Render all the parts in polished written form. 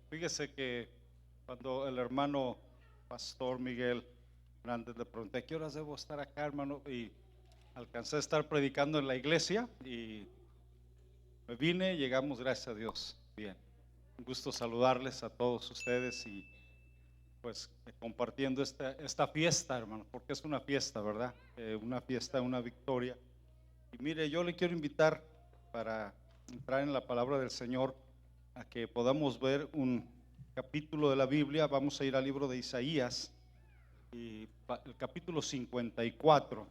Fíjese que cuando el hermano Pastor Miguel Hernández le pregunté, ¿a qué horas debo estar acá, hermano? Y alcancé a estar predicando en la iglesia y me vine, llegamos, gracias a Dios, bien. Un gusto saludarles a todos ustedes y pues compartiendo esta fiesta, hermano, porque es una fiesta, ¿verdad? Una fiesta, una victoria. Y mire, yo le quiero invitar para entrar en la palabra del Señor a que podamos ver un capítulo de la Biblia. Vamos a ir al libro de Isaías y el capítulo 54.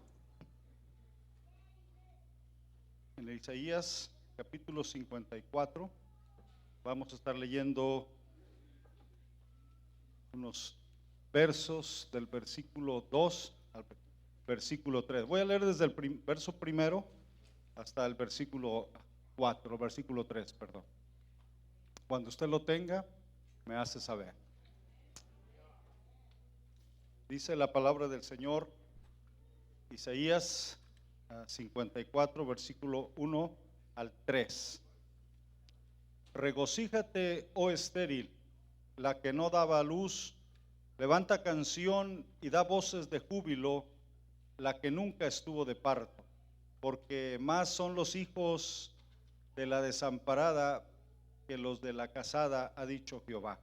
En el Isaías capítulo 54 vamos a estar leyendo unos versos del versículo 2 al versículo 3. Voy a leer desde el verso primero hasta el versículo 4, versículo 3, perdón. Cuando usted lo tenga, me hace saber. Dice la palabra del Señor, Isaías 54, versículo 1 al 3. Regocíjate, oh estéril, la que no daba luz, levanta canción y da voces de júbilo, la que nunca estuvo de parto, porque más son los hijos de la desamparada que los de la casada, ha dicho Jehová.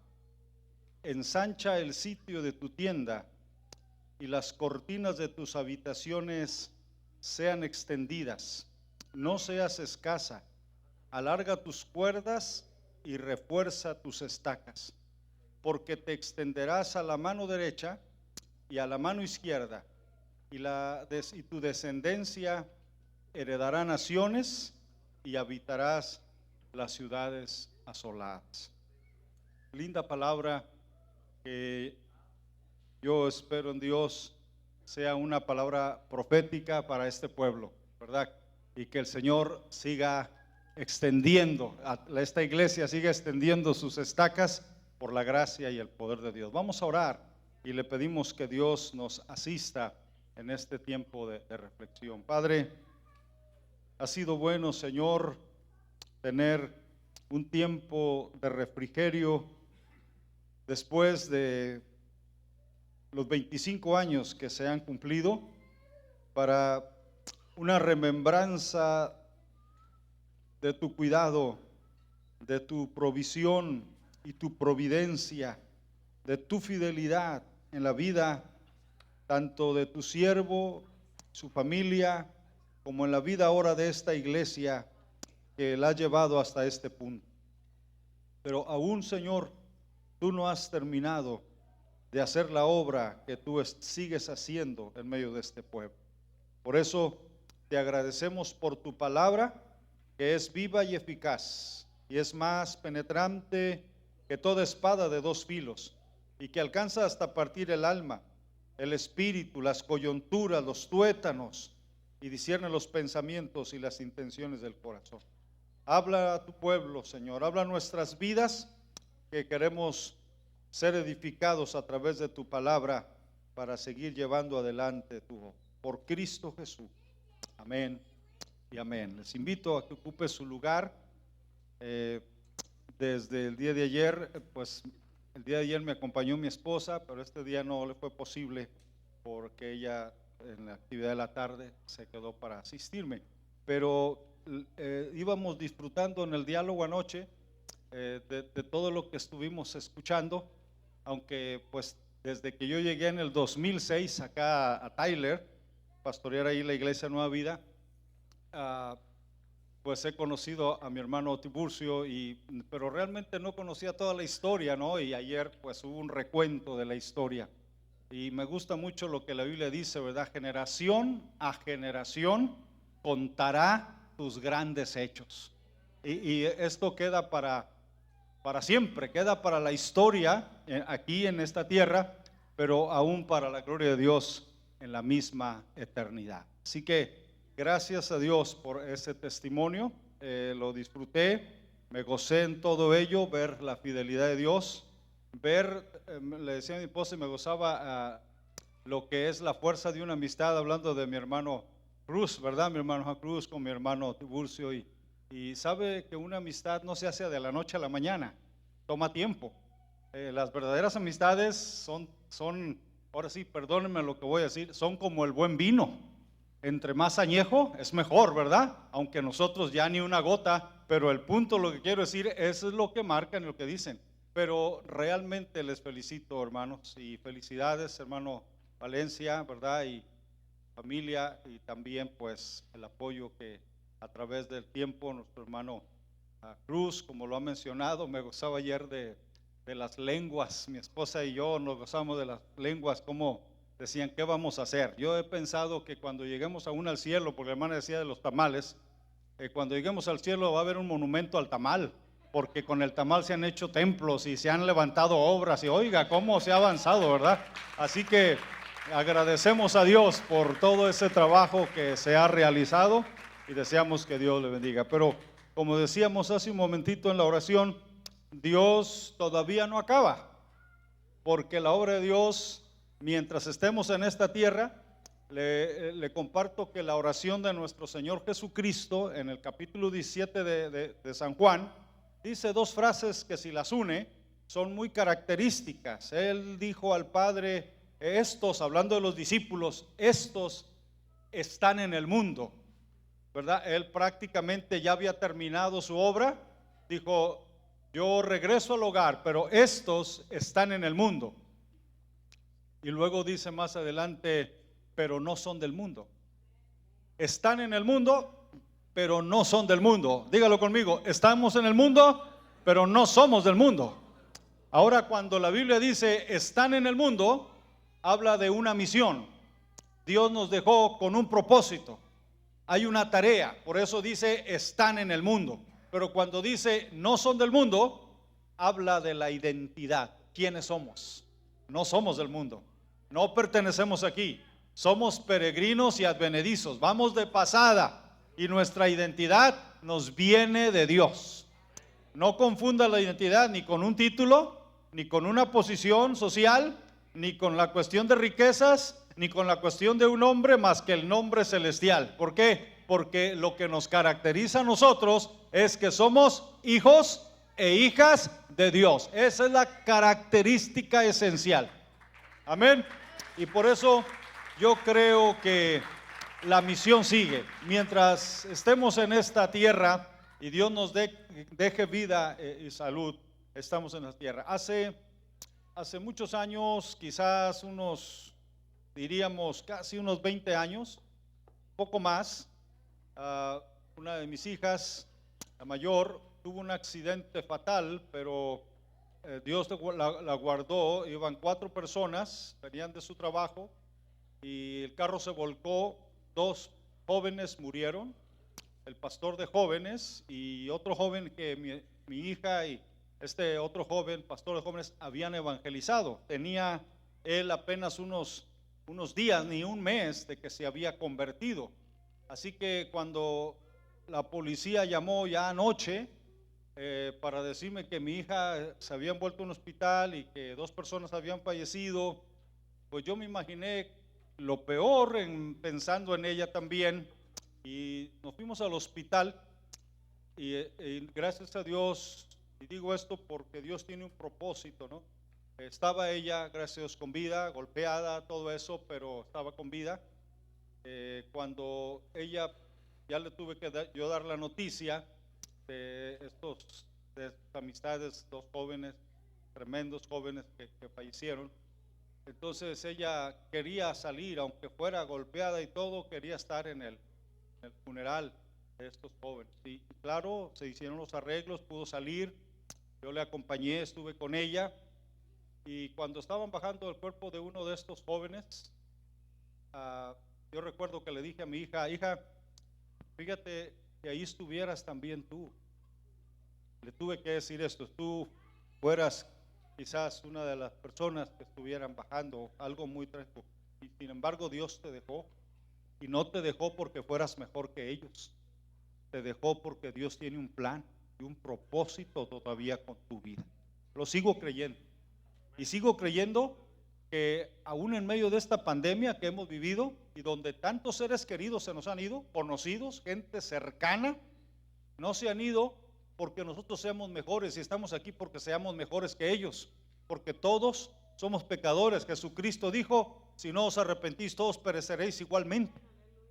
Ensancha el sitio de tu tienda y las cortinas de tus habitaciones sean extendidas. No seas escasa, alarga tus cuerdas y refuerza tus estacas, porque te extenderás a la mano derecha y a la mano izquierda, y tu descendencia heredará naciones y habitarás las ciudades asoladas. Linda palabra que yo espero en Dios sea una palabra profética para este pueblo, ¿verdad? Y que el Señor siga extendiendo, esta iglesia siga extendiendo sus estacas por la gracia y el poder de Dios. Vamos a orar y le pedimos que Dios nos asista en este tiempo de reflexión. Padre, ha sido bueno, Señor, tener un tiempo de refrigerio después de los 25 años que se han cumplido, para una remembranza de tu cuidado, de tu provisión y tu providencia, de tu fidelidad en la vida tanto de tu siervo, su familia, como en la vida ahora de esta iglesia que la ha llevado hasta este punto. Pero aún, Señor, tú no has terminado de hacer la obra que tú sigues haciendo en medio de este pueblo. Por eso te agradecemos por tu palabra, que es viva y eficaz, y es más penetrante que toda espada de dos filos, y que alcanza hasta partir el alma, el espíritu, las coyunturas, los tuétanos, y discierne los pensamientos y las intenciones del corazón. Habla a tu pueblo, Señor, habla a nuestras vidas, que queremos ser edificados a través de tu palabra para seguir llevando adelante tu obra. Por Cristo Jesús. Amén y amén. Les invito a que ocupe su lugar. Desde el día de ayer, pues el día de ayer me acompañó mi esposa, pero este día no le fue posible porque ella en la actividad de la tarde se quedó para asistirme. Pero íbamos disfrutando en el diálogo anoche de todo lo que estuvimos escuchando, aunque pues desde que yo llegué en el 2006 acá a Tyler, pastorear ahí la iglesia Nueva Vida, pues he conocido a mi hermano Tiburcio, pero realmente no conocía toda la historia, ¿no? Y ayer pues hubo un recuento de la historia. Y me gusta mucho lo que la Biblia dice, ¿verdad? Generación a generación contará tus grandes hechos. Y esto queda para siempre, queda para la historia aquí en esta tierra, pero aún para la gloria de Dios en la misma eternidad. Así que gracias a Dios por ese testimonio, lo disfruté, me gocé en todo ello, ver la fidelidad de Dios, le decía a mi esposa, y me gozaba lo que es la fuerza de una amistad, hablando de mi hermano Cruz, ¿verdad? Mi hermano Juan Cruz con mi hermano Tiburcio, y sabe que una amistad no se hace de la noche a la mañana, toma tiempo. Las verdaderas amistades son, ahora sí, perdónenme lo que voy a decir, son como el buen vino. Entre más añejo es mejor, ¿verdad? Aunque nosotros ya ni una gota, pero el punto, lo que quiero decir, eso es lo que marcan y lo que dicen. Pero realmente les felicito, hermanos, y felicidades, hermano Valencia, ¿verdad? Y familia, y también pues el apoyo que a través del tiempo nuestro hermano Cruz, como lo ha mencionado. Me gozaba ayer de las lenguas. Mi esposa y yo nos gozamos de las lenguas, como decían, ¿qué vamos a hacer? Yo he pensado que cuando lleguemos aún al cielo, porque la hermana decía de los tamales, cuando lleguemos al cielo va a haber un monumento al tamal, porque con el tamal se han hecho templos y se han levantado obras, y oiga cómo se ha avanzado, ¿verdad? Así que agradecemos a Dios por todo ese trabajo que se ha realizado y deseamos que Dios le bendiga. Pero como decíamos hace un momentito en la oración, Dios todavía no acaba, porque la obra de Dios, mientras estemos en esta tierra, le comparto que la oración de nuestro Señor Jesucristo en el capítulo 17 de San Juan dice dos frases que, si las une, son muy características. Él dijo al Padre, estos, hablando de los discípulos, estos están en el mundo, ¿verdad? Él prácticamente ya había terminado su obra. Dijo, yo regreso al hogar, pero estos están en el mundo. Y luego dice más adelante, pero no son del mundo. Están en el mundo, pero no son del mundo. Dígalo conmigo, estamos en el mundo, pero no somos del mundo. Ahora, cuando la Biblia dice están en el mundo, habla de una misión. Dios nos dejó con un propósito. Hay una tarea, por eso dice están en el mundo. Pero cuando dice no son del mundo, habla de la identidad. ¿Quiénes somos? No somos del mundo, no pertenecemos aquí, somos peregrinos y advenedizos, vamos de pasada, y nuestra identidad nos viene de Dios. No confunda la identidad ni con un título, ni con una posición social, ni con la cuestión de riquezas, ni con la cuestión de un nombre más que el nombre celestial. ¿Por qué? Porque lo que nos caracteriza a nosotros es que somos hijos e hijas de Dios. Esa es la característica esencial. Amén. Y por eso yo creo que la misión sigue. Mientras estemos en esta tierra y Dios nos deje vida y salud, estamos en la tierra. Hace muchos años, quizás diríamos casi unos 20 años, poco más, una de mis hijas, la mayor, tuvo un accidente fatal, pero Dios la guardó. Iban 4 personas, venían de su trabajo y el carro se volcó. 2 jóvenes murieron, el pastor de jóvenes y otro joven que mi hija y este otro joven, pastor de jóvenes, habían evangelizado. Tenía él apenas unos días, ni un mes de que se había convertido. Así que cuando la policía llamó ya anoche para decirme que mi hija se había envuelto en un hospital y que 2 personas habían fallecido, pues yo me imaginé lo peor pensando en ella también, y nos fuimos al hospital y gracias a Dios, y digo esto porque Dios tiene un propósito, ¿no? Estaba ella, gracias a Dios, con vida, golpeada, todo eso, pero estaba con vida. Cuando ella, ya le tuve que yo dar la noticia de estas amistades, 2 jóvenes, tremendos jóvenes que fallecieron. Entonces ella quería salir, aunque fuera golpeada y todo, quería estar en el funeral de estos jóvenes. Y claro, se hicieron los arreglos, pudo salir. Yo le acompañé, estuve con ella. Y cuando estaban bajando el cuerpo de uno de estos jóvenes, yo recuerdo que le dije a mi hija, hija, fíjate que ahí estuvieras también tú. Le tuve que decir esto, tú fueras quizás una de las personas que estuvieran bajando, algo muy trágico. Y sin embargo Dios te dejó, y no te dejó porque fueras mejor que ellos. Te dejó porque Dios tiene un plan y un propósito todavía con tu vida. Lo sigo creyendo. Y sigo creyendo que aún en medio de esta pandemia que hemos vivido y donde tantos seres queridos se nos han ido, conocidos, gente cercana, no se han ido, porque nosotros seamos mejores, y estamos aquí porque seamos mejores que ellos, porque todos somos pecadores. Jesucristo dijo: si no os arrepentís, todos pereceréis igualmente.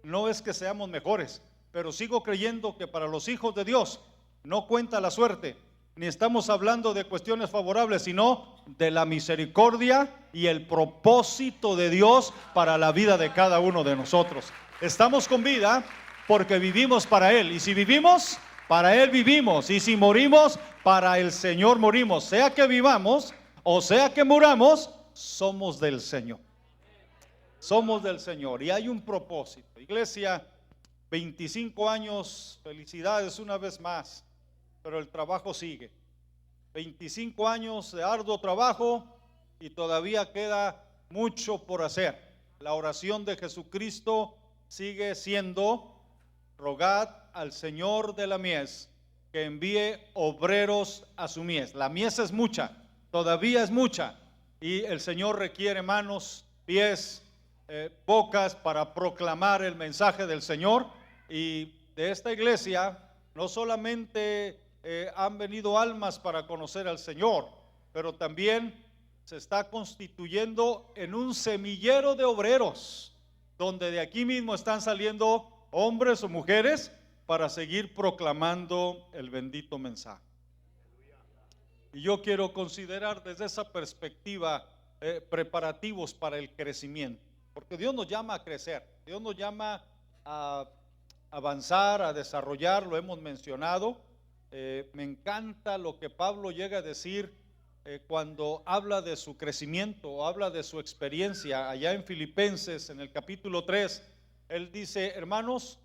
No es que seamos mejores, pero sigo creyendo que para los hijos de Dios no cuenta la suerte, ni estamos hablando de cuestiones favorables, sino de la misericordia y el propósito de Dios para la vida de cada uno de nosotros. Estamos con vida porque vivimos para Él, y si vivimos, para Él vivimos, y si morimos, para el Señor morimos. Sea que vivamos o sea que muramos, somos del Señor. Somos del Señor, y hay un propósito. Iglesia, 25 años, felicidades una vez más, pero el trabajo sigue. 25 años de arduo trabajo y todavía queda mucho por hacer. La oración de Jesucristo sigue siendo: rogad al Señor de la mies que envíe obreros a su mies. La mies es mucha, todavía es mucha, y el Señor requiere manos, pies, bocas para proclamar el mensaje del Señor. Y de esta iglesia no solamente han venido almas para conocer al Señor, pero también se está constituyendo en un semillero de obreros, donde de aquí mismo están saliendo hombres o mujeres para seguir proclamando el bendito mensaje. Y yo quiero considerar desde esa perspectiva preparativos para el crecimiento, porque Dios nos llama a crecer, Dios nos llama a avanzar, a desarrollar, lo hemos mencionado. Me encanta lo que Pablo llega a decir cuando habla de su crecimiento, o habla de su experiencia allá en Filipenses, en el capítulo 3. Él dice: hermanos,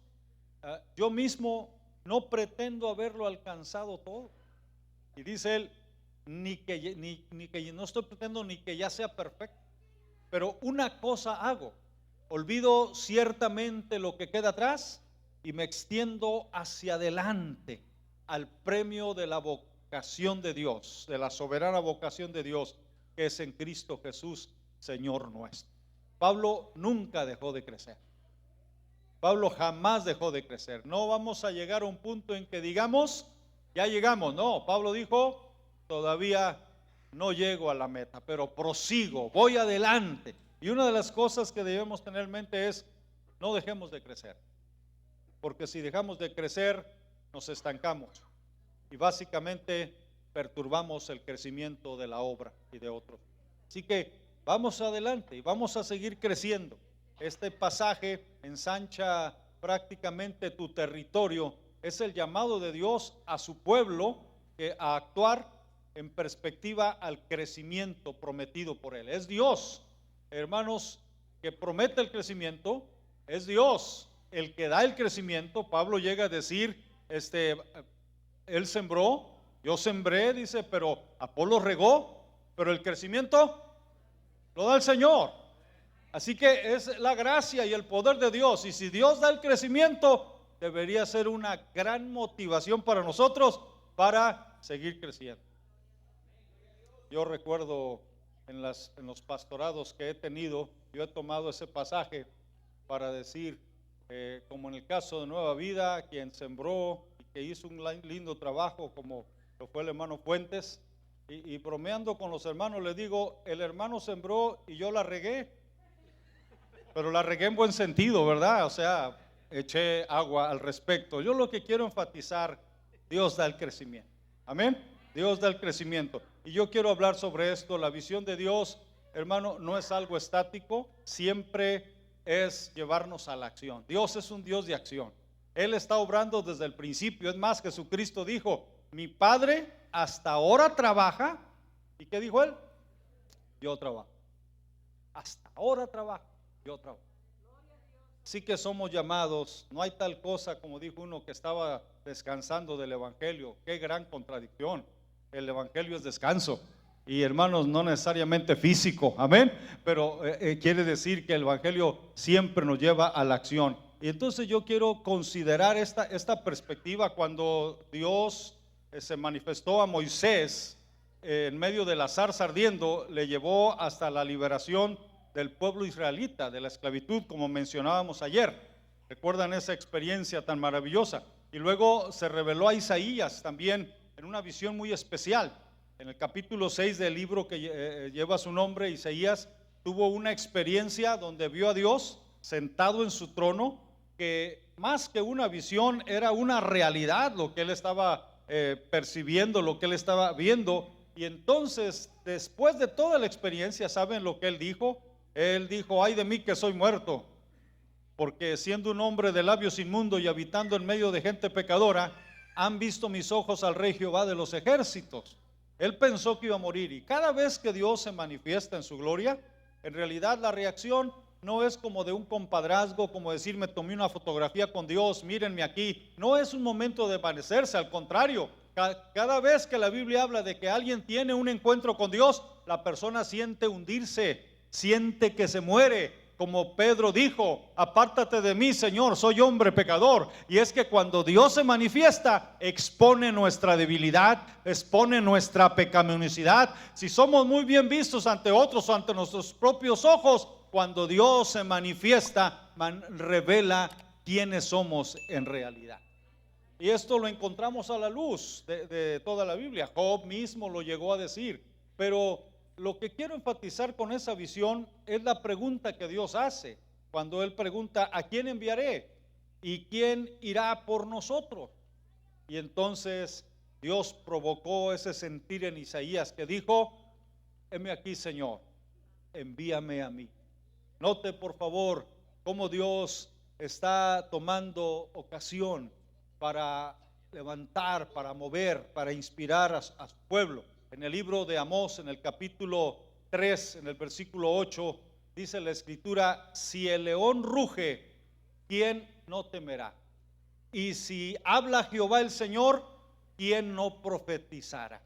yo mismo no pretendo haberlo alcanzado todo. Y dice él: ni que no estoy pretendiendo ni que ya sea perfecto, pero una cosa hago: olvido ciertamente lo que queda atrás y me extiendo hacia adelante al premio de la vocación de Dios, de la soberana vocación de Dios, que es en Cristo Jesús, Señor nuestro. Pablo nunca dejó de crecer. Pablo jamás dejó de crecer. No vamos a llegar a un punto en que digamos: ya llegamos. No, Pablo dijo: todavía no llego a la meta, pero prosigo, voy adelante. Y una de las cosas que debemos tener en mente es: no dejemos de crecer, porque si dejamos de crecer, nos estancamos y básicamente perturbamos el crecimiento de la obra y de otros. Así que vamos adelante y vamos a seguir creciendo. Este pasaje ensancha prácticamente tu territorio. Es el llamado de Dios a su pueblo a actuar en perspectiva al crecimiento prometido por Él. Es Dios, hermanos, que promete el crecimiento. Es Dios el que da el crecimiento. Pablo llega a decir: él sembró, yo sembré, dice, pero Apolo regó, pero el crecimiento lo da el Señor. Así que es la gracia y el poder de Dios, y si Dios da el crecimiento, debería ser una gran motivación para nosotros para seguir creciendo. Yo recuerdo en los pastorados que he tenido, yo he tomado ese pasaje para decir, como en el caso de Nueva Vida, quien sembró y que hizo un lindo trabajo, como lo fue el hermano Fuentes, y bromeando con los hermanos les digo: el hermano sembró y yo la regué, pero la regué en buen sentido, ¿verdad? O sea, eché agua al respecto. Yo lo que quiero enfatizar: Dios da el crecimiento, amén. Dios da el crecimiento, y yo quiero hablar sobre esto. La visión de Dios, hermano, no es algo estático, siempre es llevarnos a la acción. Dios es un Dios de acción. Él está obrando desde el principio. Es más, Jesucristo dijo: mi Padre hasta ahora trabaja. ¿Y qué dijo Él? Yo trabajo. Hasta ahora trabaja, yo trabajo. Sí que somos llamados. No hay tal cosa, como dijo uno que estaba descansando del Evangelio. Qué gran contradicción. El Evangelio es descanso, y hermanos, no necesariamente físico, amén, pero quiere decir que el Evangelio siempre nos lleva a la acción. Y entonces yo quiero considerar esta perspectiva. Cuando Dios se manifestó a Moisés en medio de la zarza ardiendo, le llevó hasta la liberación del pueblo israelita de la esclavitud, como mencionábamos ayer. ¿Recuerdan esa experiencia tan maravillosa? y luego se reveló a Isaías también en una visión muy especial. En el capítulo 6 del libro que lleva su nombre, Isaías tuvo una experiencia donde vio a Dios sentado en su trono, que más que una visión era una realidad lo que él estaba percibiendo, lo que él estaba viendo. Y entonces, después de toda la experiencia, ¿saben lo que él dijo? Él dijo: ay de mí que soy muerto, porque siendo un hombre de labios inmundos y habitando en medio de gente pecadora, han visto mis ojos al Rey Jehová de los ejércitos. Él pensó que iba a morir, y cada vez que Dios se manifiesta en su gloria, en realidad la reacción no es como de un compadrazgo, como decir me tomé una fotografía con Dios, mírenme aquí. No es un momento de envanecerse, al contrario, cada vez que la Biblia habla de que alguien tiene un encuentro con Dios, la persona siente hundirse, siente que se muere. Como Pedro dijo: apártate de mí, Señor, soy hombre pecador. Y es que cuando Dios se manifiesta, expone nuestra debilidad, expone nuestra pecaminosidad. Si somos muy bien vistos ante otros o ante nuestros propios ojos, cuando Dios se manifiesta, revela quiénes somos en realidad. Y esto lo encontramos a la luz de toda la Biblia. Job mismo lo llegó a decir. Pero lo que quiero enfatizar con esa visión es la pregunta que Dios hace cuando Él pregunta: ¿a quién enviaré? ¿Y quién irá por nosotros? Y entonces Dios provocó ese sentir en Isaías, que dijo: heme aquí, Señor, envíame a mí. Note por favor cómo Dios está tomando ocasión para levantar, para mover, para inspirar a su pueblo. En el libro de Amós, en el capítulo 3, en el versículo 8, dice la escritura: si el león ruge, ¿quién no temerá? Y si habla Jehová el Señor, ¿quién no profetizará?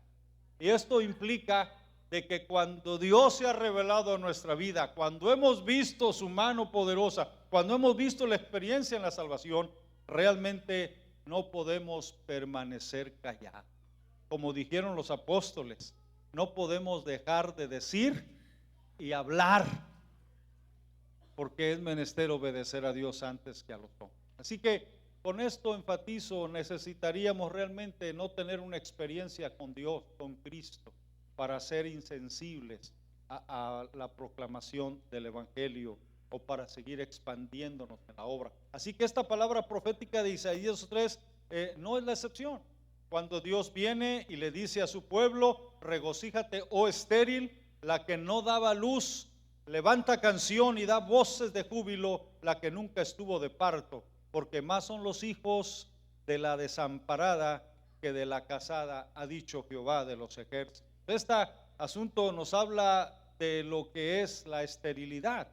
Y esto implica de que cuando Dios se ha revelado en nuestra vida, cuando hemos visto su mano poderosa, cuando hemos visto la experiencia en la salvación, realmente no podemos permanecer callados. Como dijeron los apóstoles, no podemos dejar de decir y hablar, porque es menester obedecer a Dios antes que a los hombres. Así que con esto enfatizo: necesitaríamos realmente no tener una experiencia con Dios, con Cristo, para ser insensibles a la proclamación del Evangelio o para seguir expandiéndonos en la obra. Así que esta palabra profética de Isaías 3 no es la excepción. Cuando Dios viene y le dice a su pueblo: regocíjate, oh estéril, la que no daba luz, levanta canción y da voces de júbilo, la que nunca estuvo de parto, porque más son los hijos de la desamparada que de la casada, ha dicho Jehová de los ejércitos. Este asunto nos habla de lo que es la esterilidad,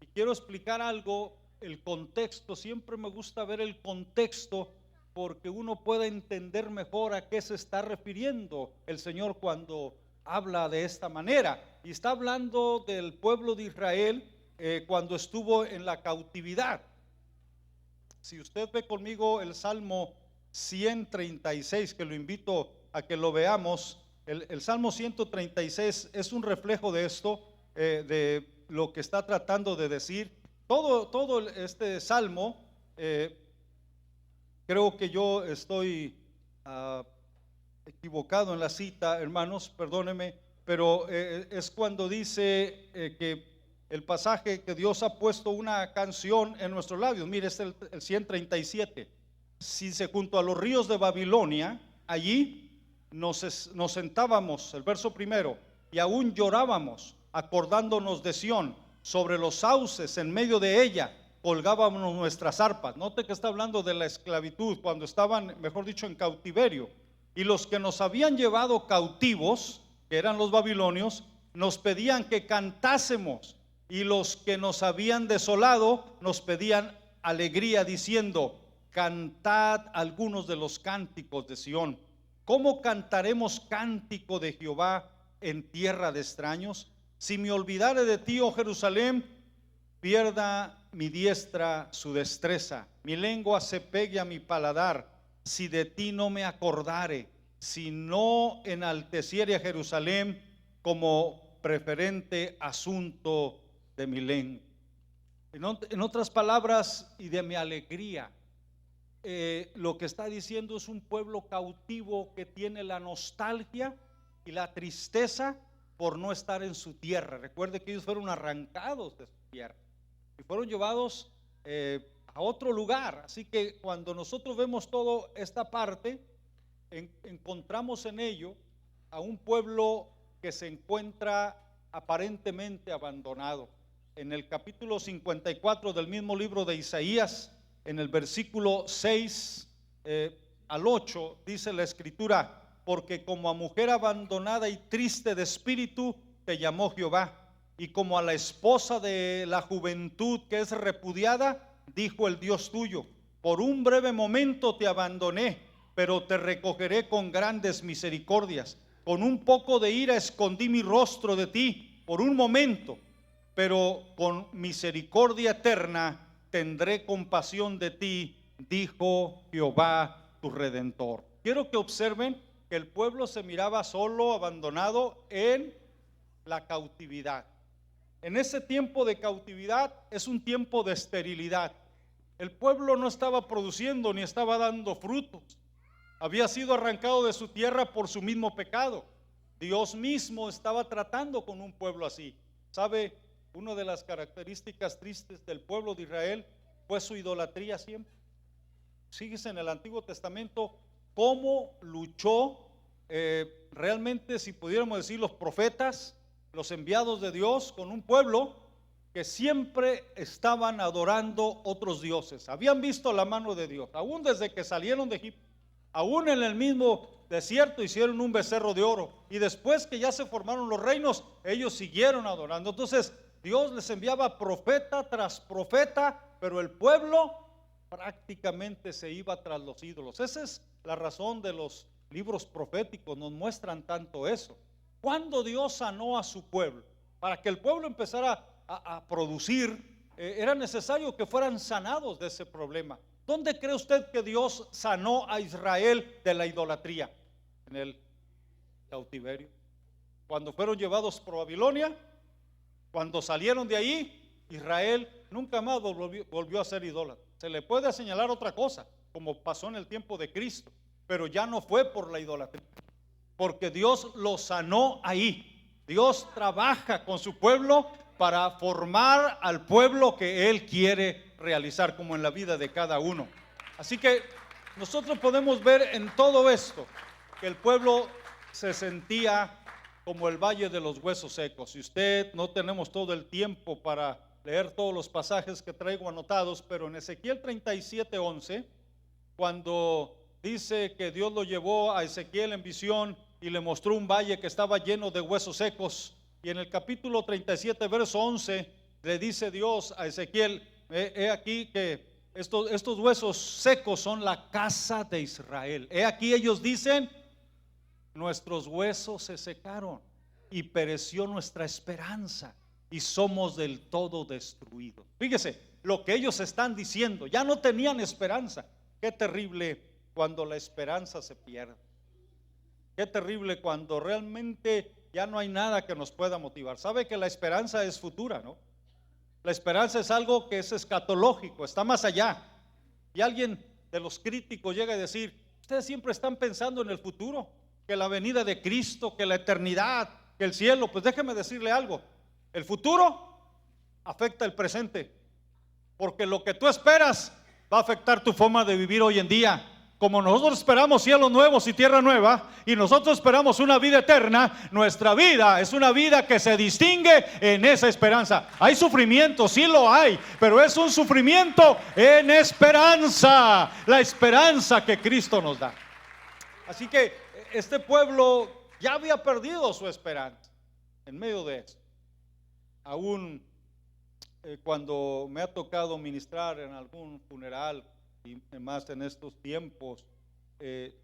y quiero explicar algo. El contexto, siempre me gusta ver el contexto, porque uno puede entender mejor a qué se está refiriendo el Señor cuando habla de esta manera. Y está hablando del pueblo de Israel cuando estuvo en la cautividad. Si usted ve conmigo el Salmo 136, que lo invito a que lo veamos, el Salmo 136 es un reflejo de esto, de lo que está tratando de decir. Todo este Salmo, creo que yo estoy equivocado en la cita, hermanos, perdónenme, pero es cuando dice que el pasaje que Dios ha puesto una canción en nuestros labios. Mire, es el 137. Dice: junto a los ríos de Babilonia, allí nos sentábamos, el verso primero, y aún llorábamos, acordándonos de Sión, sobre los sauces en medio de ella colgábamos nuestras arpas. Note que está hablando de la esclavitud, cuando estaban, mejor dicho, en cautiverio. Y los que nos habían llevado cautivos, que eran los babilonios, nos pedían que cantásemos, y los que nos habían desolado nos pedían alegría, diciendo: cantad algunos de los cánticos de Sión. ¿Cómo cantaremos cántico de Jehová en tierra de extraños? Si me olvidare de ti, oh Jerusalén, pierda mi diestra su destreza, mi lengua se pegue a mi paladar, si de ti no me acordare, si no enalteciere a Jerusalén como preferente asunto de mi lengua. En otras palabras, y de mi alegría. lo que está diciendo es un pueblo cautivo que tiene la nostalgia y la tristeza por no estar en su tierra. Recuerde que ellos fueron arrancados de su tierra y fueron llevados a otro lugar. Así que cuando nosotros vemos toda esta parte, encontramos en ello a un pueblo que se encuentra aparentemente abandonado. En el capítulo 54 del mismo libro de Isaías, en el versículo 6 al 8, dice la escritura: porque como a mujer abandonada y triste de espíritu te llamó Jehová, y como a la esposa de la juventud que es repudiada, dijo el Dios tuyo: por un breve momento te abandoné, pero te recogeré con grandes misericordias. Con un poco de ira escondí mi rostro de ti por un momento, pero con misericordia eterna tendré compasión de ti, dijo Jehová tu Redentor. Quiero que observen que el pueblo se miraba solo, abandonado en la cautividad. En ese tiempo de cautividad es un tiempo de esterilidad. El pueblo no estaba produciendo ni estaba dando frutos. Había sido arrancado de su tierra por su mismo pecado. Dios mismo estaba tratando con un pueblo así. ¿Sabe? Una de las características tristes del pueblo de Israel fue su idolatría siempre. Síguese en el Antiguo Testamento cómo luchó realmente, si pudiéramos decir, los profetas, los enviados de Dios, con un pueblo que siempre estaban adorando otros dioses. Habían visto la mano de Dios, aún desde que salieron de Egipto, aún en el mismo desierto hicieron un becerro de oro, y después que ya se formaron los reinos, ellos siguieron adorando. Entonces Dios les enviaba profeta tras profeta, pero el pueblo prácticamente se iba tras los ídolos. Esa es la razón de los libros proféticos, nos muestran tanto eso. Cuando Dios sanó a su pueblo, para que el pueblo empezara a producir, era necesario que fueran sanados de ese problema. ¿Dónde cree usted que Dios sanó a Israel de la idolatría? En el cautiverio. Cuando fueron llevados por Babilonia, cuando salieron de ahí, Israel nunca más volvió a ser idólatra. Se le puede señalar otra cosa, como pasó en el tiempo de Cristo, pero ya no fue por la idolatría, porque Dios lo sanó ahí. Dios trabaja con su pueblo para formar al pueblo que Él quiere realizar, como en la vida de cada uno. Así que nosotros podemos ver en todo esto que el pueblo se sentía como el valle de los huesos secos. Si usted, no tenemos todo el tiempo para leer todos los pasajes que traigo anotados, pero en Ezequiel 37:11, cuando dice que Dios lo llevó a Ezequiel en visión y le mostró un valle que estaba lleno de huesos secos, y en el capítulo 37 verso 11 le dice Dios a Ezequiel: he aquí que estos huesos secos son la casa de Israel. He aquí, ellos dicen: nuestros huesos se secaron y pereció nuestra esperanza y somos del todo destruidos. Fíjese lo que ellos están diciendo, ya no tenían esperanza. Qué terrible cuando la esperanza se pierde. Qué terrible cuando realmente ya no hay nada que nos pueda motivar. Sabe que la esperanza es futura, ¿no? La esperanza es algo que es escatológico, está más allá. Y alguien de los críticos llega a decir: ustedes siempre están pensando en el futuro, que la venida de Cristo, que la eternidad, que el cielo. Pues déjeme decirle algo: el futuro afecta el presente, porque lo que tú esperas va a afectar tu forma de vivir hoy en día. Como nosotros esperamos cielos nuevos y tierra nueva, y nosotros esperamos una vida eterna, nuestra vida es una vida que se distingue en esa esperanza. Hay sufrimiento, sí lo hay, pero es un sufrimiento en esperanza, la esperanza que Cristo nos da. Así que este pueblo ya había perdido su esperanza en medio de eso. Aún cuando me ha tocado ministrar en algún funeral, y más en estos tiempos, que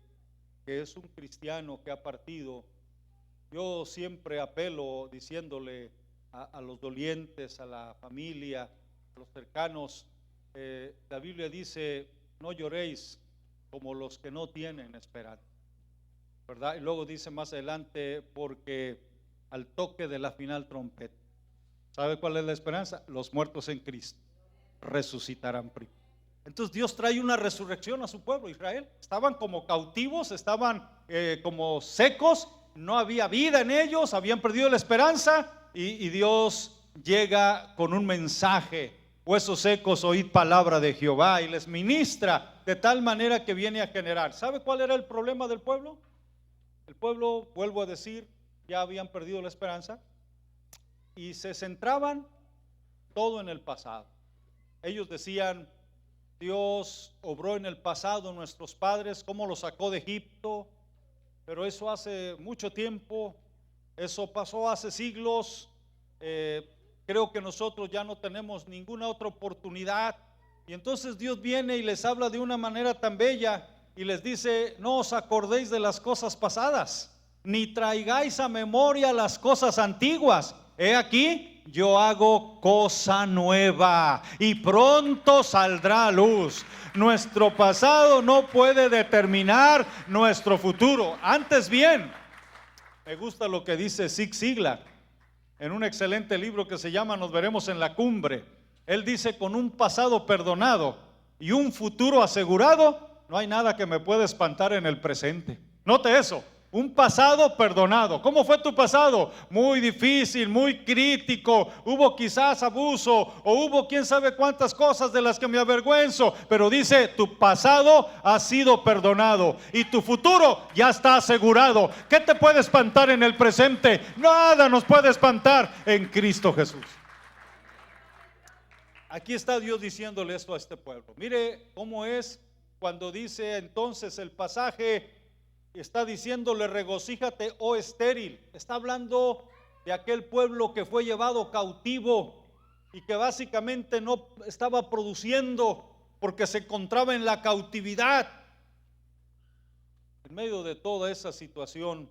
es un cristiano que ha partido, yo siempre apelo diciéndole a los dolientes, a la familia, a los cercanos, la Biblia dice: no lloréis como los que no tienen esperanza, ¿verdad? Y luego dice más adelante: porque al toque de la final trompeta, ¿sabe cuál es la esperanza? Los muertos en Cristo resucitarán primero. Entonces Entonces Dios trae una resurrección a su pueblo Israel. Estaban como cautivos, estaban como secos, no había vida en ellos, habían perdido la esperanza, y Dios llega con un mensaje: huesos secos, oíd palabra de Jehová, y les ministra de tal manera que viene a generar. ¿Sabe cuál era el problema del pueblo? El pueblo, vuelvo a decir, ya habían perdido la esperanza y se centraban todo en el pasado. Ellos decían: Dios obró en el pasado en nuestros padres, cómo los sacó de Egipto, pero eso hace mucho tiempo, eso pasó hace siglos. Creo que nosotros ya no tenemos ninguna otra oportunidad. Y entonces Dios viene y les habla de una manera tan bella y les dice: no os acordéis de las cosas pasadas, ni traigáis a memoria las cosas antiguas. He aquí, yo hago cosa nueva y pronto saldrá a luz. Nuestro pasado no puede determinar nuestro futuro. Antes bien, me gusta lo que dice Zig Ziglar en un excelente libro que se llama Nos veremos en la cumbre. Él dice: con un pasado perdonado y un futuro asegurado, no hay nada que me pueda espantar en el presente. Note eso: un pasado perdonado. ¿Cómo fue tu pasado? Muy difícil, muy crítico. Hubo quizás abuso, o hubo quién sabe cuántas cosas de las que me avergüenzo, pero dice: tu pasado ha sido perdonado y tu futuro ya está asegurado. ¿Qué te puede espantar en el presente? Nada nos puede espantar en Cristo Jesús. Aquí está Dios diciéndole esto a este pueblo. Mire cómo es cuando dice entonces el pasaje. Está diciéndole: regocíjate, oh estéril. Está hablando de aquel pueblo que fue llevado cautivo y que básicamente no estaba produciendo porque se encontraba en la cautividad. En medio de toda esa situación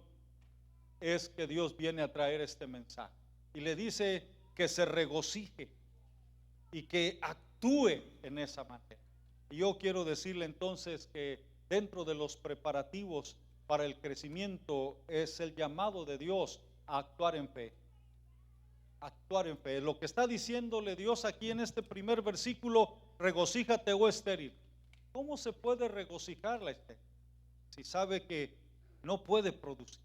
es que Dios viene a traer este mensaje y le dice que se regocije y que actúe en esa manera. Y yo quiero decirle entonces que dentro de los preparativos para el crecimiento es el llamado de Dios a actuar en fe. Actuar en fe. Lo que está diciéndole Dios aquí en este primer versículo: regocíjate, oh estéril. ¿Cómo se puede regocijar la estéril si sabe que no puede producir?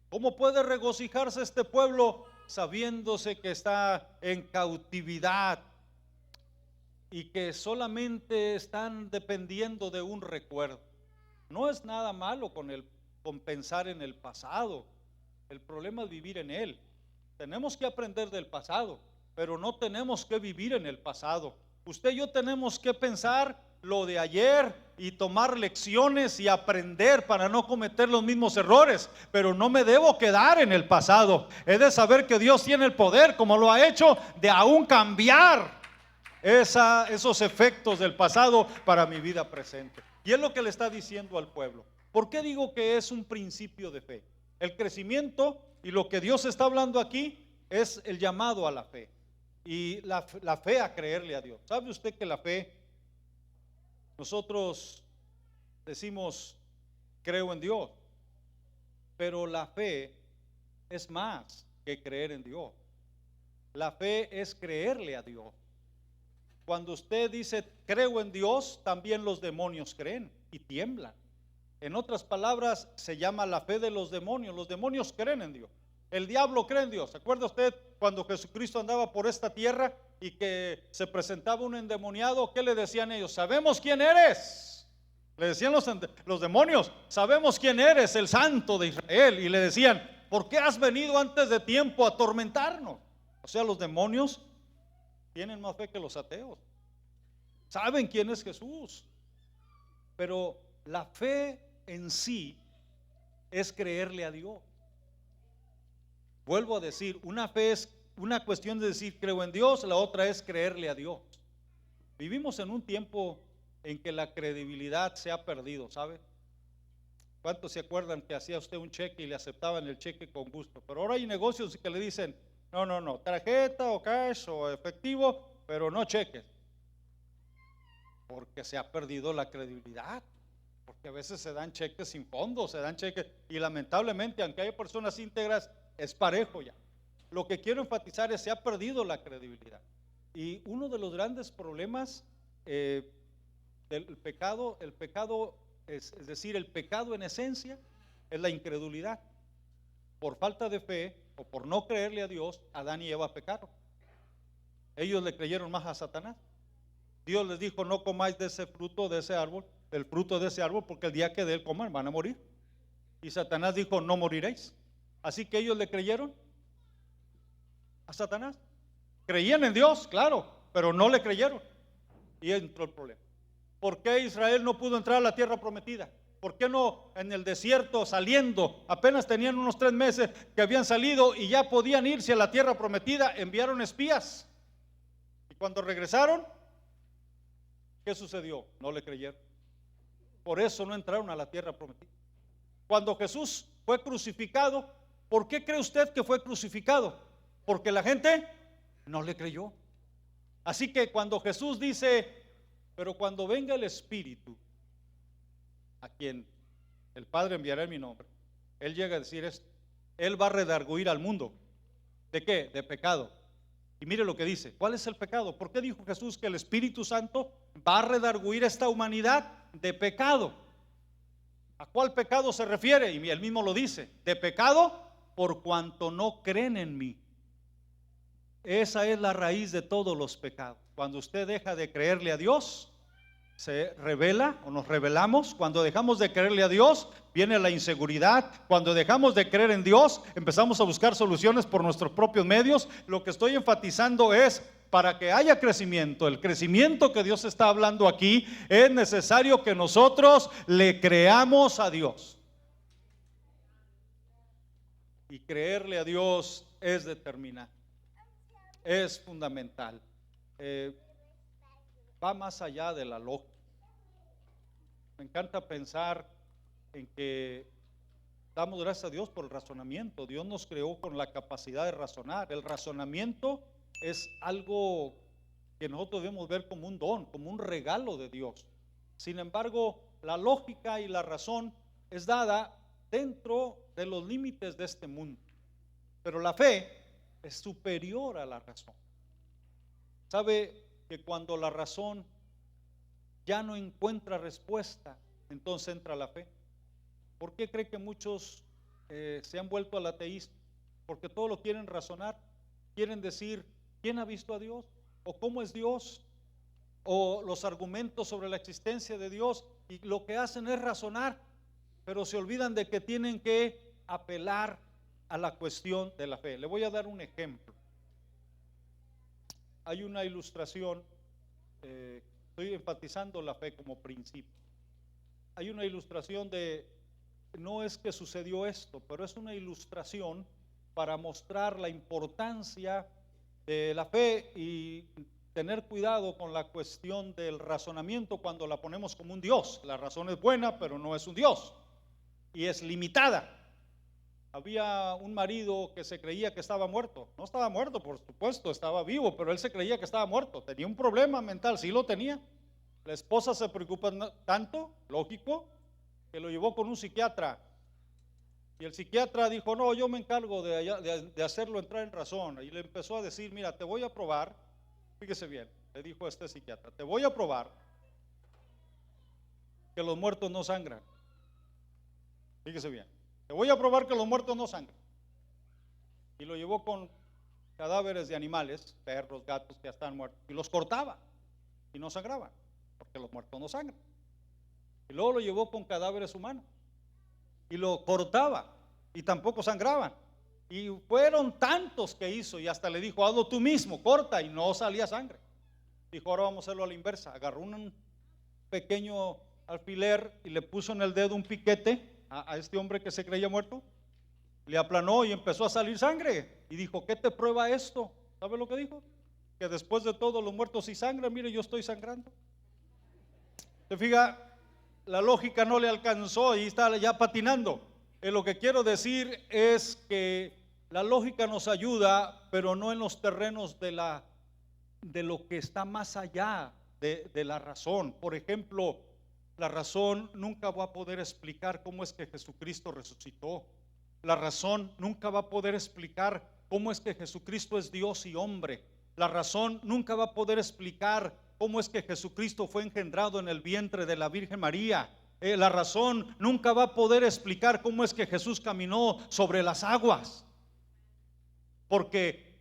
¿Cómo puede regocijarse este pueblo sabiéndose que está en cautividad y que solamente están dependiendo de un recuerdo? No es nada malo con pensar en el pasado. El problema es vivir en él. Tenemos que aprender del pasado, pero no tenemos que vivir en el pasado. Usted y yo tenemos que pensar lo de ayer y tomar lecciones y aprender para no cometer los mismos errores, pero no me debo quedar en el pasado. He de saber que Dios tiene el poder, como lo ha hecho, de aún cambiar esos efectos del pasado para mi vida presente. Y es lo que le está diciendo al pueblo. ¿Por qué digo que es un principio de fe? El crecimiento y lo que Dios está hablando aquí es el llamado a la fe. Y la fe a creerle a Dios. ¿Sabe usted que la fe, nosotros decimos creo en Dios, pero la fe es más que creer en Dios? La fe es creerle a Dios. Cuando usted dice creo en Dios, también los demonios creen y tiemblan. En otras palabras, se llama la fe de los demonios. Los demonios creen en Dios. El diablo cree en Dios. ¿Se acuerda usted cuando Jesucristo andaba por esta tierra y que se presentaba un endemoniado? ¿Qué le decían ellos? Sabemos quién eres. Le decían los demonios, sabemos quién eres, el Santo de Israel. Y le decían: ¿por qué has venido antes de tiempo a atormentarnos? O sea, los demonios tienen más fe que los ateos. Saben quién es Jesús. Pero la fe en sí es creerle a Dios. Vuelvo a decir, una fe es una cuestión de decir creo en Dios, la otra es creerle a Dios. Vivimos en un tiempo en que la credibilidad se ha perdido, ¿sabe? ¿Cuántos se acuerdan que hacía usted un cheque y le aceptaban el cheque con gusto? Pero ahora hay negocios que le dicen no, tarjeta o cash o efectivo, pero no cheques. Porque se ha perdido la credibilidad. Porque a veces se dan cheques sin fondos, se dan cheques, y lamentablemente, aunque hay personas íntegras, es parejo ya. Lo que quiero enfatizar es: se ha perdido la credibilidad. Y uno de los grandes problemas el pecado es decir, el pecado en esencia es la incredulidad. Por falta de fe o por no creerle a Dios, Adán y Eva pecaron. Ellos le creyeron más a Satanás. Dios les dijo: no comáis de ese fruto, de ese árbol, del fruto de ese árbol, porque el día que de él coman van a morir. Y Satanás dijo: no moriréis. Así que ellos le creyeron a Satanás. Creían en Dios, claro, pero no le creyeron. Y entró el problema. ¿Por qué Israel no pudo entrar a la tierra prometida? ¿Por qué no en el desierto saliendo? Apenas tenían unos 3 meses que habían salido y ya podían irse a la tierra prometida. Enviaron espías. Y cuando regresaron, ¿qué sucedió? No le creyeron. Por eso no entraron a la tierra prometida. Cuando Jesús fue crucificado, ¿por qué cree usted que fue crucificado? Porque la gente no le creyó. Así que cuando Jesús dice: pero cuando venga el Espíritu, a quien el Padre enviará en mi nombre, Él llega a decir esto: Él va a redarguir al mundo. ¿De qué? De pecado. Y mire lo que dice. ¿Cuál es el pecado? ¿Por qué dijo Jesús que el Espíritu Santo va a redarguir esta humanidad? De pecado. ¿A cuál pecado se refiere? Y él mismo lo dice: de pecado por cuanto no creen en mí. Esa es la raíz de todos los pecados. Cuando usted deja de creerle a Dios, se revela o nos rebelamos. Cuando dejamos de creerle a Dios, viene la inseguridad. Cuando dejamos de creer en Dios, empezamos a buscar soluciones por nuestros propios medios. Lo que estoy enfatizando es: para que haya crecimiento, el crecimiento que Dios está hablando aquí, es necesario que nosotros le creamos a Dios. Y creerle a Dios es determinante, es fundamental. Va más allá de la lógica. Me encanta pensar en que damos gracias a Dios por el razonamiento. Dios nos creó con la capacidad de razonar. El razonamiento es algo que nosotros debemos ver como un don, como un regalo de Dios. Sin embargo, la lógica y la razón es dada dentro de los límites de este mundo. Pero la fe es superior a la razón. ¿Sabe que cuando la razón ya no encuentra respuesta, entonces entra la fe? ¿Por qué cree que muchos se han vuelto al ateísmo? Porque todo lo quieren razonar. Quieren decir: ¿quién ha visto a Dios? ¿O cómo es Dios? O los argumentos sobre la existencia de Dios. Y lo que hacen es razonar, pero se olvidan de que tienen que apelar a la cuestión de la fe. Le voy a dar un ejemplo. Hay una ilustración, estoy enfatizando la fe como principio. Hay una ilustración no es que sucedió esto, pero es una ilustración para mostrar la importancia de la fe y tener cuidado con la cuestión del razonamiento cuando la ponemos como un Dios. La razón es buena, pero no es un Dios y es limitada. Había un marido que se creía que estaba muerto. No estaba muerto, por supuesto, estaba vivo, pero él se creía que estaba muerto. Tenía un problema mental, sí lo tenía. La esposa se preocupa tanto, lógico, que lo llevó con un psiquiatra. Y el psiquiatra dijo: no, yo me encargo de hacerlo entrar en razón. Y le empezó a decir: mira, te voy a probar. Fíjese bien, le dijo a este psiquiatra: te voy a probar que los muertos no sangran. Fíjese bien, te voy a probar que los muertos no sangran. Y lo llevó con cadáveres de animales, perros, gatos que ya están muertos, y los cortaba y no sangraban, porque los muertos no sangran. Y luego lo llevó con cadáveres humanos y lo cortaba y tampoco sangraban. Y fueron tantos que hizo, y hasta le dijo: hazlo tú mismo, corta, y no salía sangre. Dijo: ahora vamos a hacerlo a la inversa. Agarró un pequeño alfiler y le puso en el dedo un piquete a este hombre que se creía muerto, le aplanó y empezó a salir sangre. Y dijo: ¿qué te prueba esto? ¿Sabe lo que dijo? Que después de todo los muertos sí sangran. Mire, yo estoy sangrando. ¿Se fija? La lógica no le alcanzó y está ya patinando. Lo que quiero decir es que la lógica nos ayuda, pero no en los terrenos de lo que está más allá de la razón. Por ejemplo, la razón nunca va a poder explicar cómo es que Jesucristo resucitó. La razón nunca va a poder explicar cómo es que Jesucristo es Dios y hombre. La razón nunca va a poder explicar cómo es que Jesucristo fue engendrado en el vientre de la Virgen María. La razón nunca va a poder explicar cómo es que Jesús caminó sobre las aguas, porque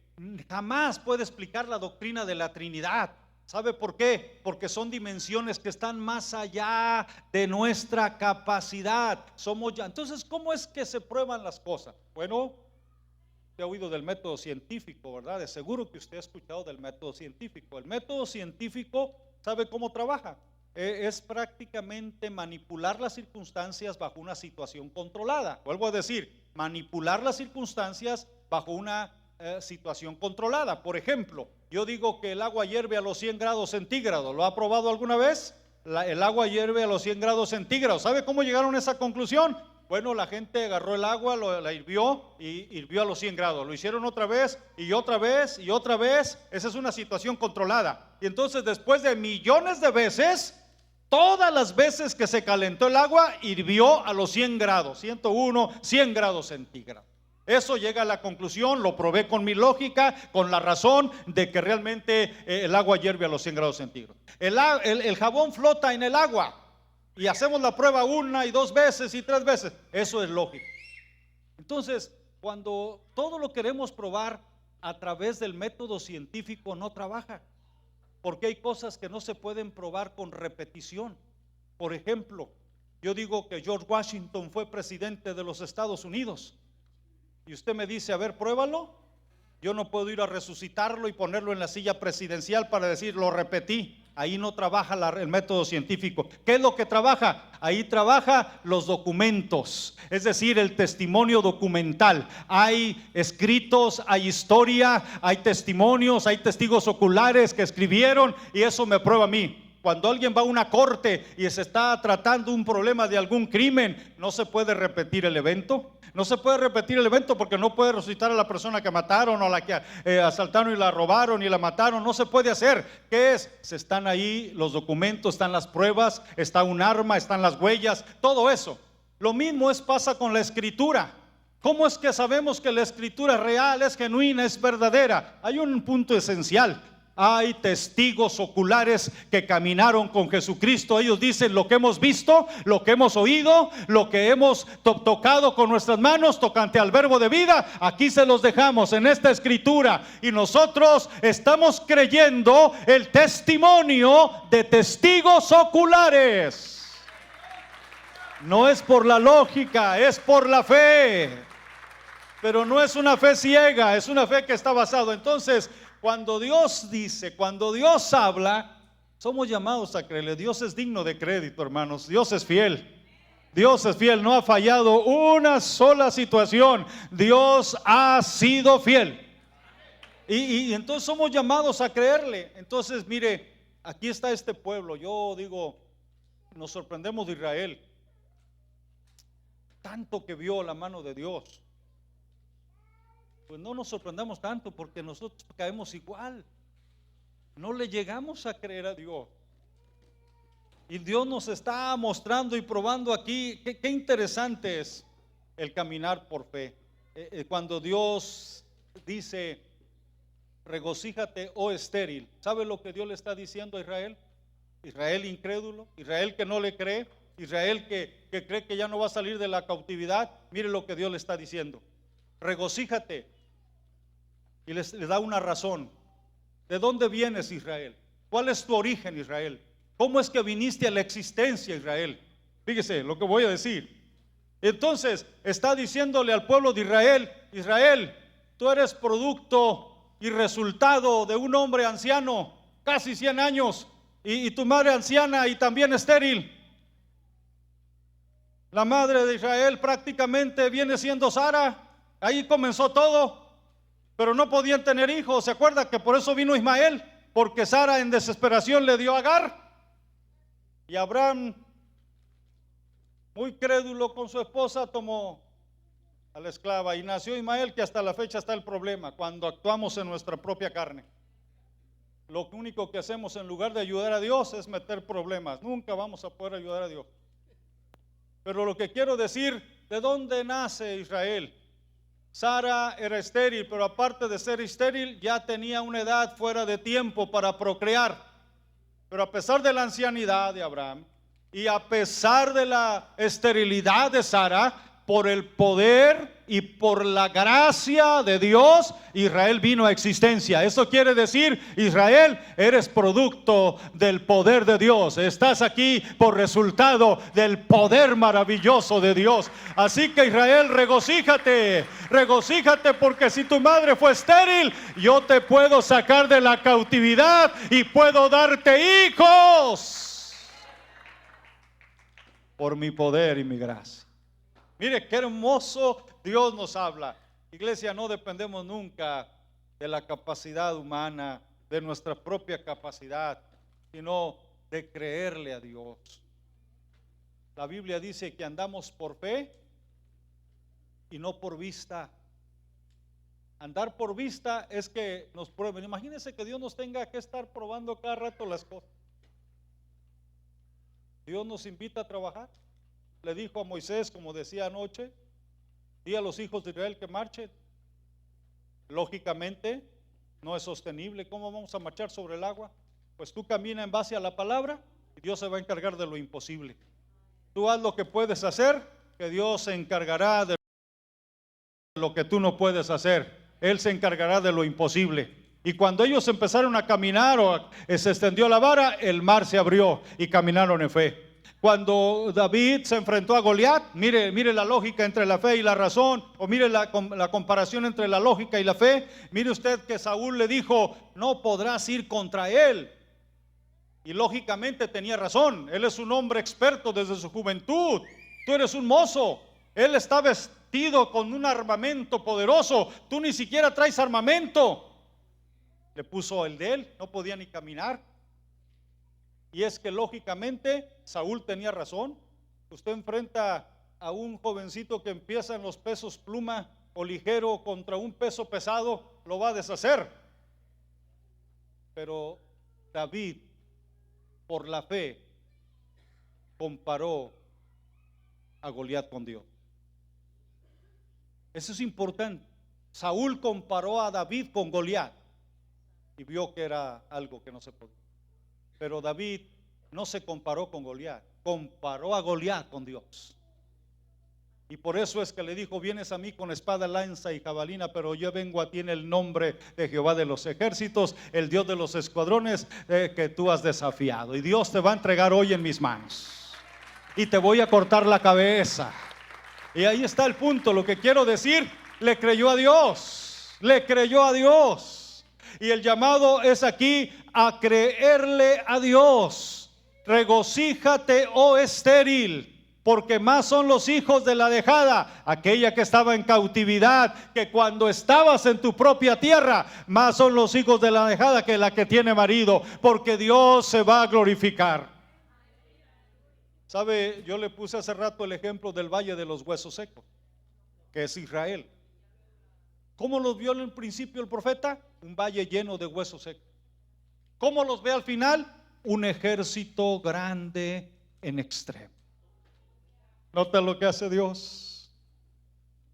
jamás puede explicar la doctrina de la Trinidad. ¿Sabe por qué? Porque son dimensiones que están más allá de nuestra capacidad. Entonces, ¿cómo es que se prueban las cosas? Bueno, usted ha oído del método científico, ¿verdad? De seguro que usted ha escuchado del método científico. El método científico, ¿sabe cómo trabaja? Es prácticamente manipular las circunstancias bajo una situación controlada. Vuelvo a decir, manipular las circunstancias bajo una situación controlada. Por ejemplo, yo digo que el agua hierve a los 100 grados centígrados. ¿Lo ha probado alguna vez? El agua hierve a los 100 grados centígrados. ¿Sabe cómo llegaron a esa conclusión? Bueno, la gente agarró el agua, la hirvió y hirvió a los 100 grados. Lo hicieron otra vez y otra vez y otra vez. Esa es una situación controlada. Y entonces, después de millones de veces, todas las veces que se calentó el agua, hirvió a los 100 grados, 101, 100 grados centígrados. Eso llega a la conclusión, lo probé con mi lógica, con la razón de que realmente el agua hierve a los 100 grados centígrados. El jabón flota en el agua y hacemos la prueba 1 y 2 veces y 3 veces. Eso es lógico. Entonces, cuando todo lo queremos probar a través del método científico, no trabaja, porque hay cosas que no se pueden probar con repetición. Por ejemplo, yo digo que George Washington fue presidente de los Estados Unidos. Y usted me dice, a ver, pruébalo. Yo no puedo ir a resucitarlo y ponerlo en la silla presidencial para decir, lo repetí. Ahí no trabaja el método científico. ¿Qué es lo que trabaja? Ahí trabaja los documentos, es decir, el testimonio documental. Hay escritos, hay historia, hay testimonios, hay testigos oculares que escribieron, y eso me prueba a mí. Cuando alguien va a una corte y se está tratando un problema de algún crimen, no se puede repetir el evento. No se puede repetir el evento porque no puede resucitar a la persona que mataron o a la que asaltaron y la robaron y la mataron. No se puede hacer. ¿Qué es? Están ahí los documentos, están las pruebas, está un arma, están las huellas, todo eso. Lo mismo pasa con la escritura. ¿Cómo es que sabemos que la escritura es real, es genuina, es verdadera? Hay un punto esencial. Hay testigos oculares que caminaron con Jesucristo. Ellos dicen lo que hemos visto, lo que hemos oído, lo que hemos tocado con nuestras manos tocante al verbo de vida. Aquí se los dejamos en esta escritura, y nosotros estamos creyendo el testimonio de testigos oculares. No es por la lógica, es por la fe. Pero no es una fe ciega, es una fe que está basada. Entonces, cuando Dios dice, cuando Dios habla, somos llamados a creerle. Dios es digno de crédito, hermanos. Dios es fiel. Dios es fiel, no ha fallado una sola situación. Dios ha sido fiel. Y entonces somos llamados a creerle. Entonces, mire, aquí está este pueblo. Yo digo, nos sorprendemos de Israel. Tanto que vio la mano de Dios. Pues no nos sorprendamos tanto, porque nosotros caemos igual. No le llegamos a creer a Dios. Y Dios nos está mostrando y probando aquí. Qué interesante es el caminar por fe. Cuando Dios dice, regocíjate, oh estéril. ¿Sabe lo que Dios le está diciendo a Israel? Israel incrédulo, Israel que no le cree, Israel que cree que ya no va a salir de la cautividad. Mire lo que Dios le está diciendo. Regocíjate. Y les da una razón. ¿De dónde vienes, Israel? ¿Cuál es tu origen, Israel? ¿Cómo es que viniste a la existencia, Israel? Fíjese lo que voy a decir. Entonces está diciéndole al pueblo de Israel, Israel, tú eres producto y resultado de un hombre anciano, casi 100 años, y tu madre anciana y también estéril. La madre de Israel prácticamente viene siendo Sara. Ahí comenzó todo. Pero no podían tener hijos. ¿Se acuerda que por eso vino Ismael? Porque Sara en desesperación le dio a Agar. Y Abraham, muy crédulo con su esposa, tomó a la esclava. Y nació Ismael, que hasta la fecha está el problema, cuando actuamos en nuestra propia carne. Lo único que hacemos en lugar de ayudar a Dios es meter problemas. Nunca vamos a poder ayudar a Dios. Pero lo que quiero decir, ¿de dónde nace Israel? Sara era estéril, pero aparte de ser estéril, ya tenía una edad fuera de tiempo para procrear. Pero a pesar de la ancianidad de Abraham y a pesar de la esterilidad de Sara, por el poder y por la gracia de Dios, Israel vino a existencia. Eso quiere decir, Israel, eres producto del poder de Dios. Estás aquí por resultado del poder maravilloso de Dios. Así que Israel, regocíjate, regocíjate, porque si tu madre fue estéril, yo te puedo sacar de la cautividad y puedo darte hijos por mi poder y mi gracia. Mire qué hermoso Dios nos habla. Iglesia, no dependemos nunca de la capacidad humana, de nuestra propia capacidad, sino de creerle a Dios. La Biblia dice que andamos por fe y no por vista. Andar por vista es que nos prueben. Imagínense que Dios nos tenga que estar probando cada rato las cosas. Dios nos invita a trabajar. Le dijo a Moisés, como decía anoche, di a los hijos de Israel que marchen. Lógicamente no es sostenible. ¿Cómo vamos a marchar sobre el agua? Pues tú camina en base a la palabra y Dios se va a encargar de lo imposible. Tú haz lo que puedes hacer, que Dios se encargará de lo que tú no puedes hacer. Él se encargará de lo imposible. Y cuando ellos empezaron a caminar o se extendió la vara, el mar se abrió y caminaron en fe. Cuando David se enfrentó a Goliat, mire la lógica entre la fe y la razón, o mire la comparación entre la lógica y la fe. Mire usted que Saúl le dijo, no podrás ir contra él. Y lógicamente tenía razón. Él es un hombre experto desde su juventud. Tú eres un mozo. Él está vestido con un armamento poderoso. Tú ni siquiera traes armamento. Le puso el de él, no podía ni caminar. Y es que lógicamente Saúl tenía razón. Usted enfrenta a un jovencito que empieza en los pesos pluma o ligero contra un peso pesado, lo va a deshacer. Pero David, por la fe, comparó a Goliat con Dios. Eso es importante. Saúl comparó a David con Goliat y vio que era algo que no se podía. Pero David no se comparó con Goliat, comparó a Goliat con Dios. Y por eso es que le dijo, vienes a mí con espada, lanza y jabalina, pero yo vengo a ti en el nombre de Jehová de los ejércitos, el Dios de los escuadrones que tú has desafiado. Y Dios te va a entregar hoy en mis manos. Y te voy a cortar la cabeza. Y ahí está el punto. Lo que quiero decir, le creyó a Dios. Le creyó a Dios. Y el llamado es aquí a creerle a Dios. Regocíjate, oh estéril, porque más son los hijos de la dejada, aquella que estaba en cautividad, que cuando estabas en tu propia tierra. Más son los hijos de la dejada que la que tiene marido, porque Dios se va a glorificar. Sabe, yo le puse hace rato el ejemplo del valle de los huesos secos, que es Israel. ¿Cómo los vio en el principio el profeta? Un valle lleno de huesos secos. ¿Cómo los ve al final? Un ejército grande en extremo. Nota lo que hace Dios.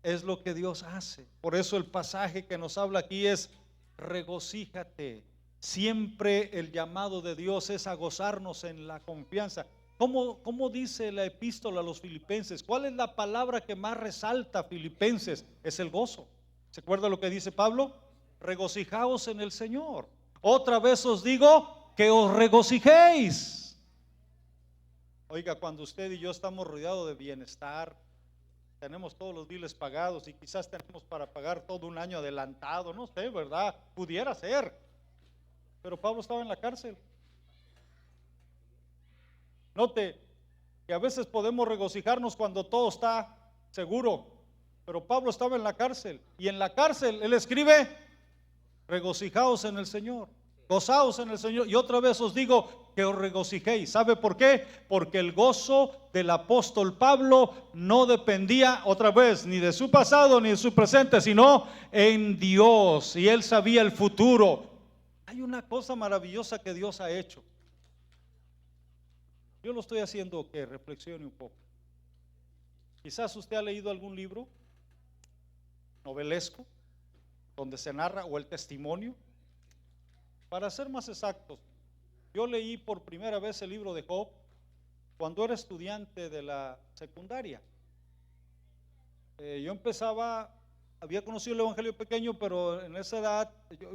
Es lo que Dios hace. Por eso el pasaje que nos habla aquí es regocíjate. Siempre el llamado de Dios es a gozarnos en la confianza. ¿Cómo dice la epístola a los filipenses? ¿Cuál es la palabra que más resalta Filipenses? Es el gozo. ¿Se acuerda lo que dice Pablo? Regocijaos en el Señor. Otra vez os digo que os regocijéis. Oiga, cuando usted y yo estamos rodeados de bienestar, tenemos todos los biles pagados y quizás tenemos para pagar todo un año adelantado, no sé, ¿verdad? Pudiera ser. Pero Pablo estaba en la cárcel. Note que a veces podemos regocijarnos cuando todo está seguro, pero Pablo estaba en la cárcel y en la cárcel él escribe: regocijaos en el Señor, gozaos en el Señor. Y otra vez os digo que os regocijéis. ¿Sabe por qué? Porque el gozo del apóstol Pablo no dependía, otra vez, ni de su pasado ni de su presente, sino en Dios, y él sabía el futuro. Hay una cosa maravillosa que Dios ha hecho. Yo lo estoy haciendo que reflexione un poco. Quizás usted ha leído algún libro novelesco donde se narra, o el testimonio, para ser más exactos, Yo leí por primera vez el libro de Job cuando era estudiante de la secundaria. Yo había conocido el evangelio pequeño, pero en esa edad,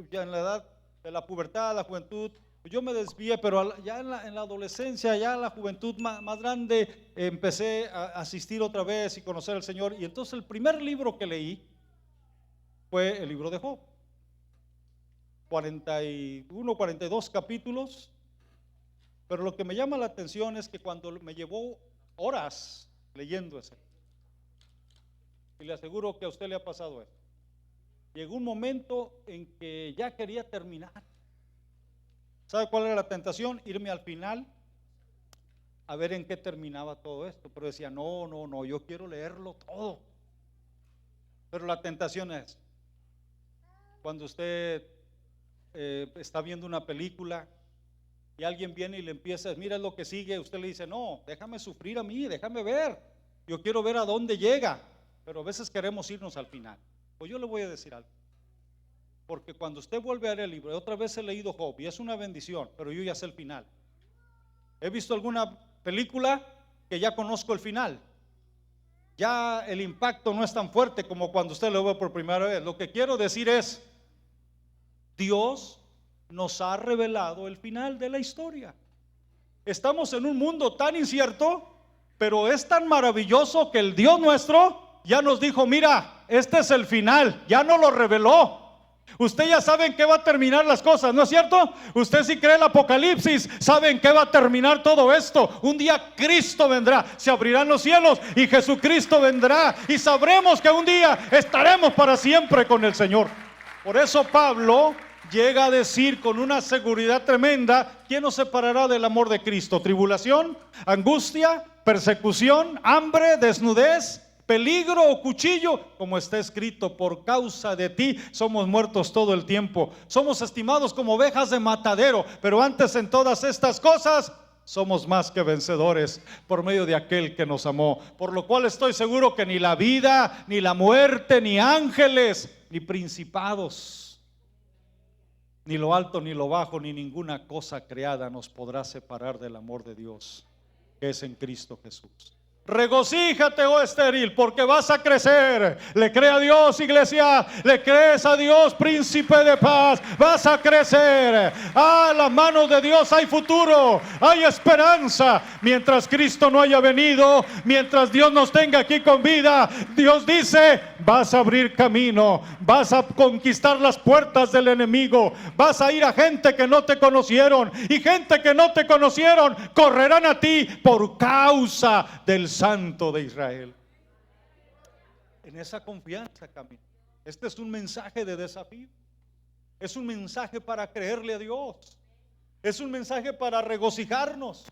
ya en la edad de la pubertad, la juventud, yo me desvié, pero ya en la adolescencia, ya en la juventud más grande, empecé a asistir otra vez y conocer al Señor. Y entonces el primer libro que leí fue el libro de Job. 41, 42 capítulos. Pero lo que me llama la atención es que cuando me llevó horas leyendo ese, y le aseguro que a usted le ha pasado eso, llegó un momento en que ya quería terminar. ¿Sabe cuál era la tentación? Irme al final a ver en qué terminaba todo esto. Pero decía, no, yo quiero leerlo todo. Pero la tentación es, cuando usted está viendo una película y alguien viene y le empieza, mira lo que sigue, usted le dice, no, déjame sufrir a mí, déjame ver, yo quiero ver a dónde llega. Pero a veces queremos irnos al final. Pues yo le voy a decir algo, porque cuando usted vuelve a leer el libro, otra vez he leído Job y es una bendición, pero yo ya sé el final. He visto alguna película que ya conozco el final, ya el impacto no es tan fuerte como cuando usted lo ve por primera vez. Lo que quiero decir es, Dios nos ha revelado el final de la historia. Estamos en un mundo tan incierto, pero es tan maravilloso que el Dios nuestro ya nos dijo, mira, este es el final, ya nos lo reveló. Usted ya sabe en qué va a terminar las cosas, ¿no es cierto? Usted si cree el Apocalipsis, sabe en qué va a terminar todo esto. Un día Cristo vendrá, se abrirán los cielos y Jesucristo vendrá y sabremos que un día estaremos para siempre con el Señor. Por eso Pablo llega a decir con una seguridad tremenda, ¿quién nos separará del amor de Cristo? ¿Tribulación, angustia, persecución, hambre, desnudez, peligro o cuchillo? Como está escrito, por causa de ti somos muertos todo el tiempo, somos estimados como ovejas de matadero, pero antes en todas estas cosas somos más que vencedores por medio de aquel que nos amó. Por lo cual estoy seguro que ni la vida, ni la muerte, ni ángeles, ni principados, ni lo alto, ni lo bajo, ni ninguna cosa creada nos podrá separar del amor de Dios que es en Cristo Jesús. Regocíjate, oh estéril, porque vas a crecer. Le cree a Dios, iglesia. Le crees a Dios, príncipe de paz. Vas a crecer. A las manos de Dios hay futuro, hay esperanza. Mientras Cristo no haya venido, mientras Dios nos tenga aquí con vida, Dios dice, vas a abrir camino, vas a conquistar las puertas del enemigo, vas a ir a gente que no te conocieron, y gente que no te conocieron correrán a ti por causa del Santo de Israel. En esa confianza camino. Este es un mensaje de desafío. Es un mensaje para creerle a Dios. Es un mensaje para regocijarnos.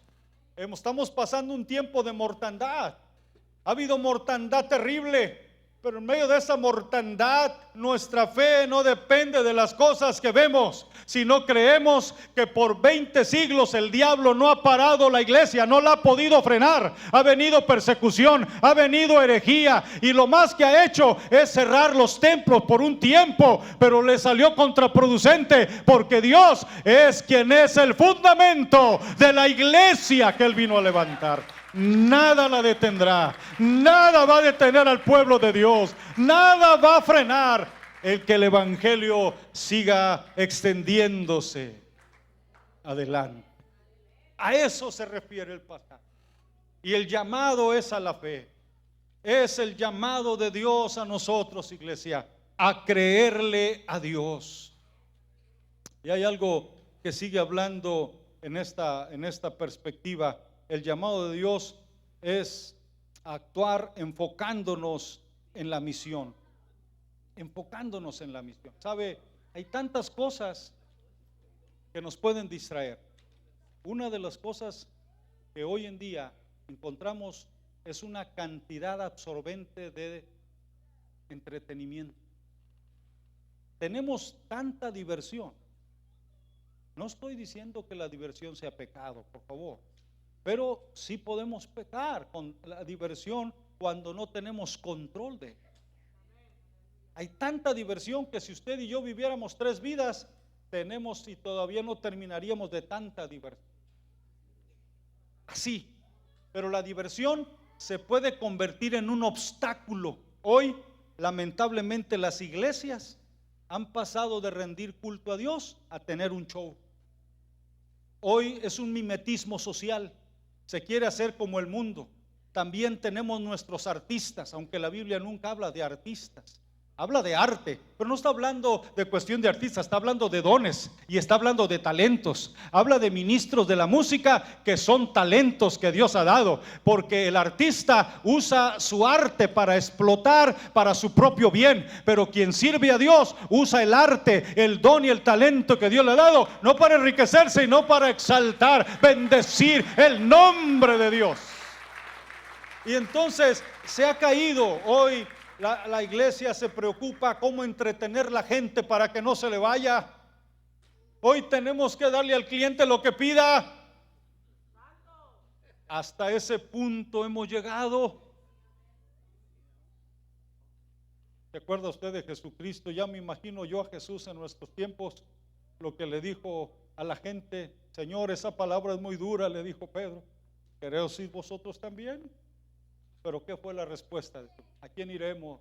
Estamos pasando un tiempo de mortandad. Ha habido mortandad terrible, pero en medio de esa mortandad nuestra fe no depende de las cosas que vemos, sino creemos que por 20 siglos el diablo no ha parado la iglesia, no la ha podido frenar. Ha venido persecución, ha venido herejía, y lo más que ha hecho es cerrar los templos por un tiempo, pero le salió contraproducente, porque Dios es quien es el fundamento de la iglesia que Él vino a levantar. Nada la detendrá, nada va a detener al pueblo de Dios, nada va a frenar el que el evangelio siga extendiéndose adelante. A eso se refiere el pasaje. Y el llamado es a la fe. Es el llamado de Dios a nosotros, iglesia, a creerle a Dios. Y hay algo que sigue hablando en esta perspectiva. El llamado de Dios es actuar enfocándonos en la misión. Enfocándonos en la misión. ¿Sabe? Hay tantas cosas que nos pueden distraer. Una de las cosas que hoy en día encontramos es una cantidad absorbente de entretenimiento. Tenemos tanta diversión. No estoy diciendo que la diversión sea pecado, por favor. Pero sí podemos pecar con la diversión cuando no tenemos control de ella. Hay tanta diversión que si usted y yo viviéramos 3 vidas, tenemos y todavía no terminaríamos de tanta diversión. Así, pero la diversión se puede convertir en un obstáculo. Hoy, lamentablemente, las iglesias han pasado de rendir culto a Dios a tener un show. Hoy es un mimetismo social, se quiere hacer como el mundo. También tenemos nuestros artistas, aunque la Biblia nunca habla de artistas. Habla de arte, pero no está hablando de cuestión de artistas, está hablando de dones y está hablando de talentos. Habla de ministros de la música que son talentos que Dios ha dado, porque el artista usa su arte para explotar para su propio bien, pero quien sirve a Dios usa el arte, el don y el talento que Dios le ha dado, no para enriquecerse y no para exaltar, bendecir el nombre de Dios. Y entonces se ha caído hoy. La iglesia se preocupa cómo entretener a la gente para que no se le vaya. Hoy tenemos que darle al cliente lo que pida. Hasta ese punto hemos llegado. ¿Se acuerda usted de Jesucristo? Ya me imagino yo a Jesús en nuestros tiempos, lo que le dijo a la gente. Señor, esa palabra es muy dura, le dijo Pedro. ¿Queréis ir vosotros también? Pero ¿qué fue la respuesta? ¿A quién iremos?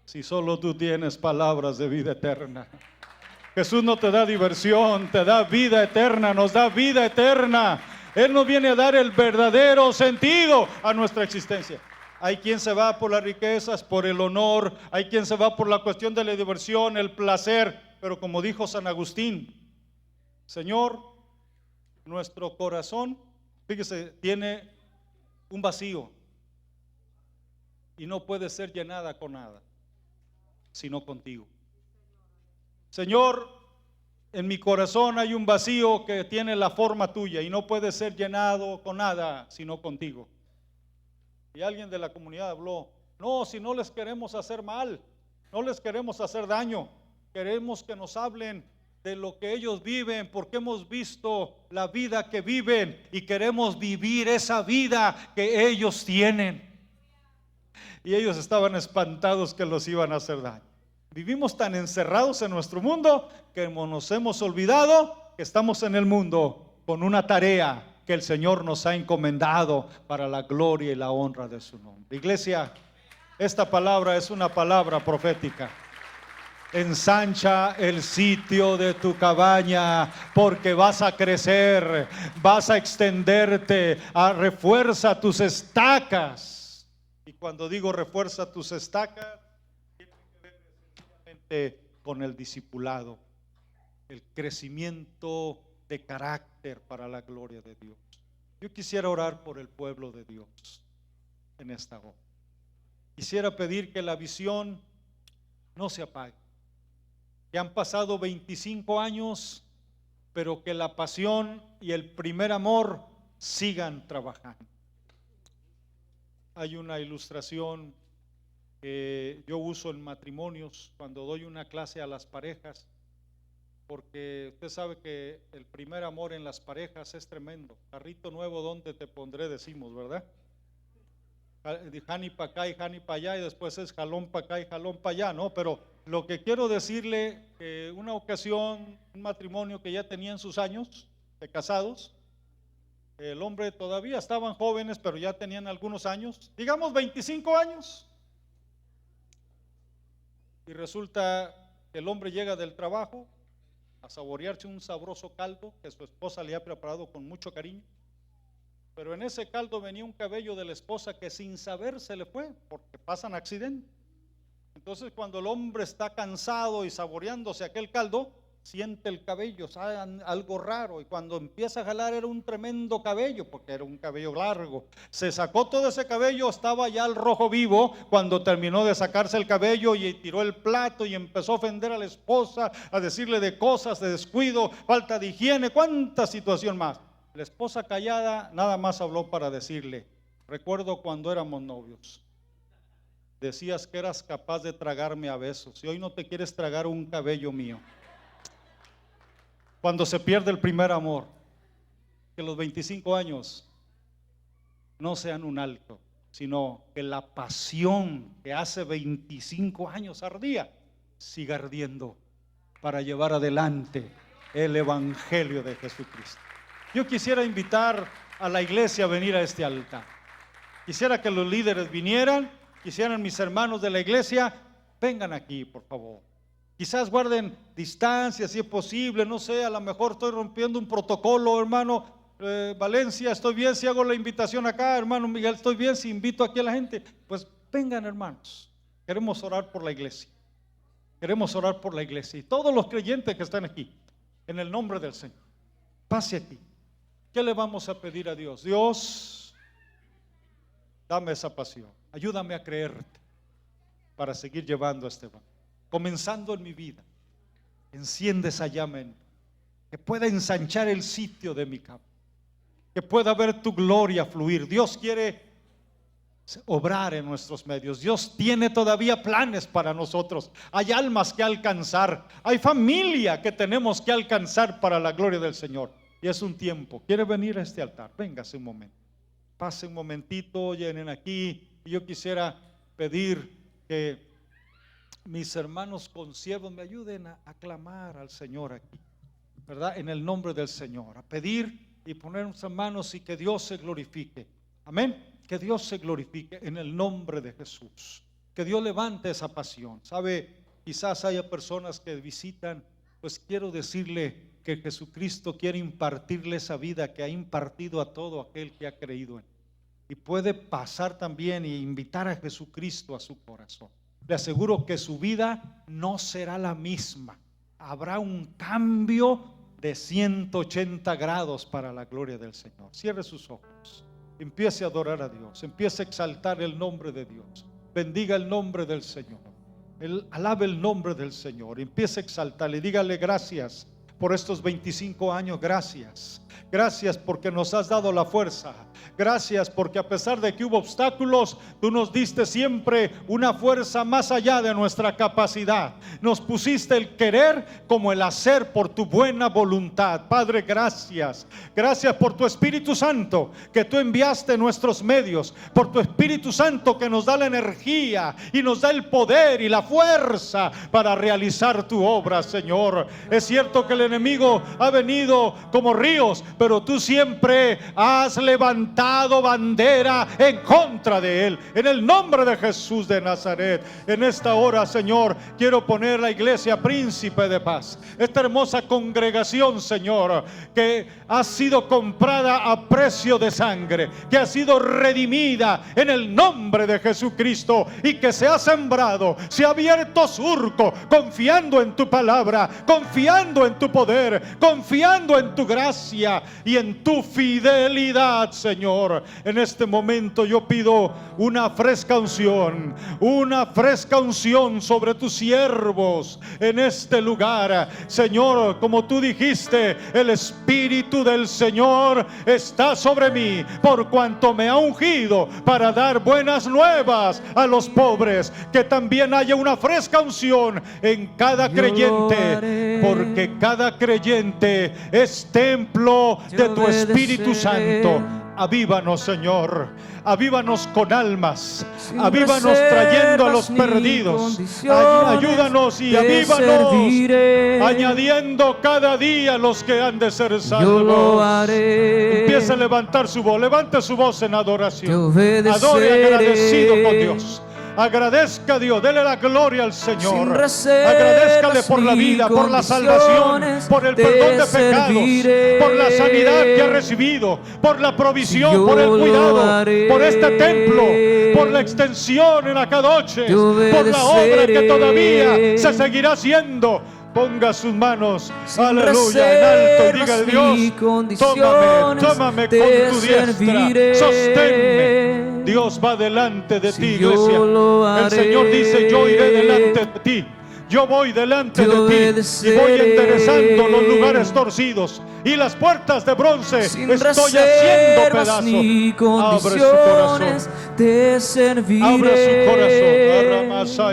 Si solo tú tienes palabras de vida eterna. Jesús no te da diversión, te da vida eterna, nos da vida eterna. Él nos viene a dar el verdadero sentido a nuestra existencia. Hay quien se va por las riquezas, por el honor, hay quien se va por la cuestión de la diversión, el placer, pero como dijo San Agustín, Señor, nuestro corazón, fíjese, tiene un vacío. Y no puede ser llenada con nada, sino contigo. Señor, en mi corazón hay un vacío que tiene la forma tuya y no puede ser llenado con nada, sino contigo. Y alguien de la comunidad habló, no, si no les queremos hacer mal, no les queremos hacer daño, queremos que nos hablen de lo que ellos viven, porque hemos visto la vida que viven y queremos vivir esa vida que ellos tienen. Y ellos estaban espantados que los iban a hacer daño. Vivimos tan encerrados en nuestro mundo que nos hemos olvidado que estamos en el mundo con una tarea que el Señor nos ha encomendado para la gloria y la honra de su nombre. Iglesia, esta palabra es una palabra profética. Ensancha el sitio de tu cabaña, porque vas a crecer, vas a extenderte, refuerza tus estacas. Y cuando digo refuerza tus estacas, tiene que ver necesariamente con el discipulado, el crecimiento de carácter para la gloria de Dios. Yo quisiera orar por el pueblo de Dios en esta hora. Quisiera pedir que la visión no se apague, que han pasado 25 años, pero que la pasión y el primer amor sigan trabajando. Hay una ilustración que yo uso en matrimonios cuando doy una clase a las parejas, porque usted sabe que el primer amor en las parejas es tremendo. Carrito nuevo, ¿dónde te pondré? Decimos, ¿verdad? Jani para acá y Jani para allá, y después es jalón para acá y jalón para allá, ¿no? Pero lo que quiero decirle, una ocasión, un matrimonio que ya tenían sus años de casados, el hombre todavía estaban jóvenes, pero ya tenían algunos años, digamos 25 años. Y resulta que el hombre llega del trabajo a saborearse un sabroso caldo que su esposa le ha preparado con mucho cariño. Pero en ese caldo venía un cabello de la esposa que sin saber se le fue, porque pasan accidentes. Entonces cuando el hombre está cansado y saboreándose aquel caldo, siente el cabello, sabe algo raro, y cuando empieza a jalar era un tremendo cabello, porque era un cabello largo. Se sacó todo ese cabello, estaba ya al rojo vivo cuando terminó de sacarse el cabello, y tiró el plato y empezó a ofender a la esposa, a decirle de cosas, de descuido, falta de higiene, cuánta situación más. La esposa callada nada más habló para decirle, recuerdo cuando éramos novios, decías que eras capaz de tragarme a besos y hoy no te quieres tragar un cabello mío. Cuando se pierde el primer amor, que los 25 años no sean un alto, sino que la pasión que hace 25 años ardía, siga ardiendo. para llevar adelante el Evangelio de Jesucristo. Yo quisiera invitar a la iglesia a venir a este altar. Quisiera que los líderes vinieran, quisieran mis hermanos de la iglesia, vengan aquí, por favor. Quizás guarden distancia si es posible, no sé, a lo mejor estoy rompiendo un protocolo, hermano Valencia, estoy bien si hago la invitación acá, hermano Miguel, estoy bien si invito aquí a la gente. Pues vengan, hermanos, queremos orar por la iglesia, queremos orar por la iglesia y todos los creyentes que están aquí, en el nombre del Señor. Pase aquí. ¿Qué le vamos a pedir a Dios? Dios, dame esa pasión, ayúdame a creerte para seguir llevando este evangelio. Comenzando en mi vida, enciende esa llama en mí, que pueda ensanchar el sitio de mi campo, que pueda ver tu gloria fluir. Dios quiere obrar en nuestros medios. Dios tiene todavía planes para nosotros. Hay almas que alcanzar, hay familia que tenemos que alcanzar para la gloria del Señor. Y es un tiempo. ¿Quiere venir a este altar? Véngase un momento, pase un momentito, llenen aquí. Y yo quisiera pedir que mis hermanos consiervos me ayuden a clamar al Señor aquí, ¿verdad? En el nombre del Señor, a pedir y poner nuestras manos y que Dios se glorifique. Amén. Que Dios se glorifique en el nombre de Jesús. Que Dios levante esa pasión. Sabe, quizás haya personas que visitan, pues quiero decirle que Jesucristo quiere impartirle esa vida que ha impartido a todo aquel que ha creído en él. Y puede pasar también e invitar a Jesucristo a su corazón. Le aseguro que su vida no será la misma. Habrá un cambio de 180 grados para la gloria del Señor. Cierre sus ojos. Empiece a adorar a Dios. Empiece a exaltar el nombre de Dios. Bendiga el nombre del Señor. Alabe el nombre del Señor. Empiece a exaltarle. Dígale gracias por estos 25 años. Gracias. Gracias porque nos has dado la fuerza. Gracias porque a pesar de que hubo obstáculos, tú nos diste siempre una fuerza más allá de nuestra capacidad. Nos pusiste el querer como el hacer por tu buena voluntad. Padre, gracias. Gracias por tu Espíritu Santo que tú enviaste en nuestros medios. Por tu Espíritu Santo que nos da la energía y nos da el poder y la fuerza para realizar tu obra, Señor. Es cierto que el enemigo ha venido como ríos, pero tú siempre has levantado bandera en contra de él. En el nombre de Jesús de Nazaret, en esta hora, Señor, quiero poner la iglesia Príncipe de Paz, esta hermosa congregación, Señor, que ha sido comprada a precio de sangre, que ha sido redimida en el nombre de Jesucristo y que se ha sembrado, se ha abierto surco, confiando en tu palabra, confiando en tu poder, confiando en tu gracia y en tu fidelidad, Señor. En este momento yo pido una fresca unción sobre tus siervos en este lugar, Señor. Como tú dijiste, el Espíritu del Señor está sobre mí, por cuanto me ha ungido para dar buenas nuevas a los pobres. Que también haya una fresca unción en cada creyente, porque cada creyente es templo de tu Espíritu Santo. Avívanos, Señor, avívanos con almas, avívanos trayendo a los perdidos, ayúdanos y avívanos, añadiendo cada día los que han de ser salvos. Empieza a levantar su voz, levante su voz en adoración, adore agradecido con Dios. Agradezca a Dios, dele la gloria al Señor. Agradezcale por la vida, por la salvación, por el perdón de pecados, por la sanidad que ha recibido, por la provisión, por el cuidado, por este templo, por la extensión en Akadoche, por la obra que todavía se seguirá haciendo. Ponga sus manos, aleluya, en alto y diga: Dios, tómame con tu diestra, sosténme. Dios va delante de ti, iglesia. El Señor dice: yo iré delante de ti. Yo voy delante de ti y voy enderezando los lugares torcidos y las puertas de bronce estoy haciendo pedazos. Abre su corazón, te serviré. Abre su corazón.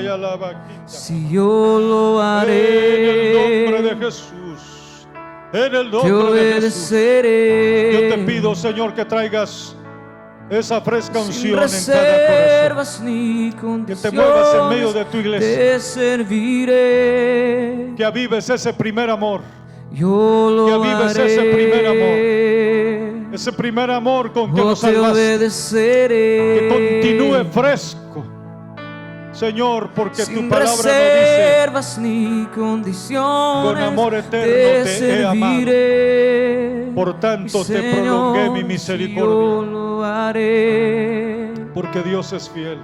Si yo lo haré, en el nombre de Jesús, en el te nombre de Jesús. obedeceré. Yo te pido, Señor, que traigas esa fresca sin unción en cada corazón. reservas ni Que te muevas en medio condiciones, de tu iglesia. te serviré. Que avives ese primer amor. Yo lo Que avives ese primer haré. Ese primer amor con que Yo nos te salvaste. obedeceré. Que continúe fresco, Señor, porque tu sin palabra no dice: reservas ni condiciones, con amor eterno te te he amado. serviré. Por tanto Mi te prolongué mi Señor, Yo misericordia. lo haré. Porque Dios es fiel.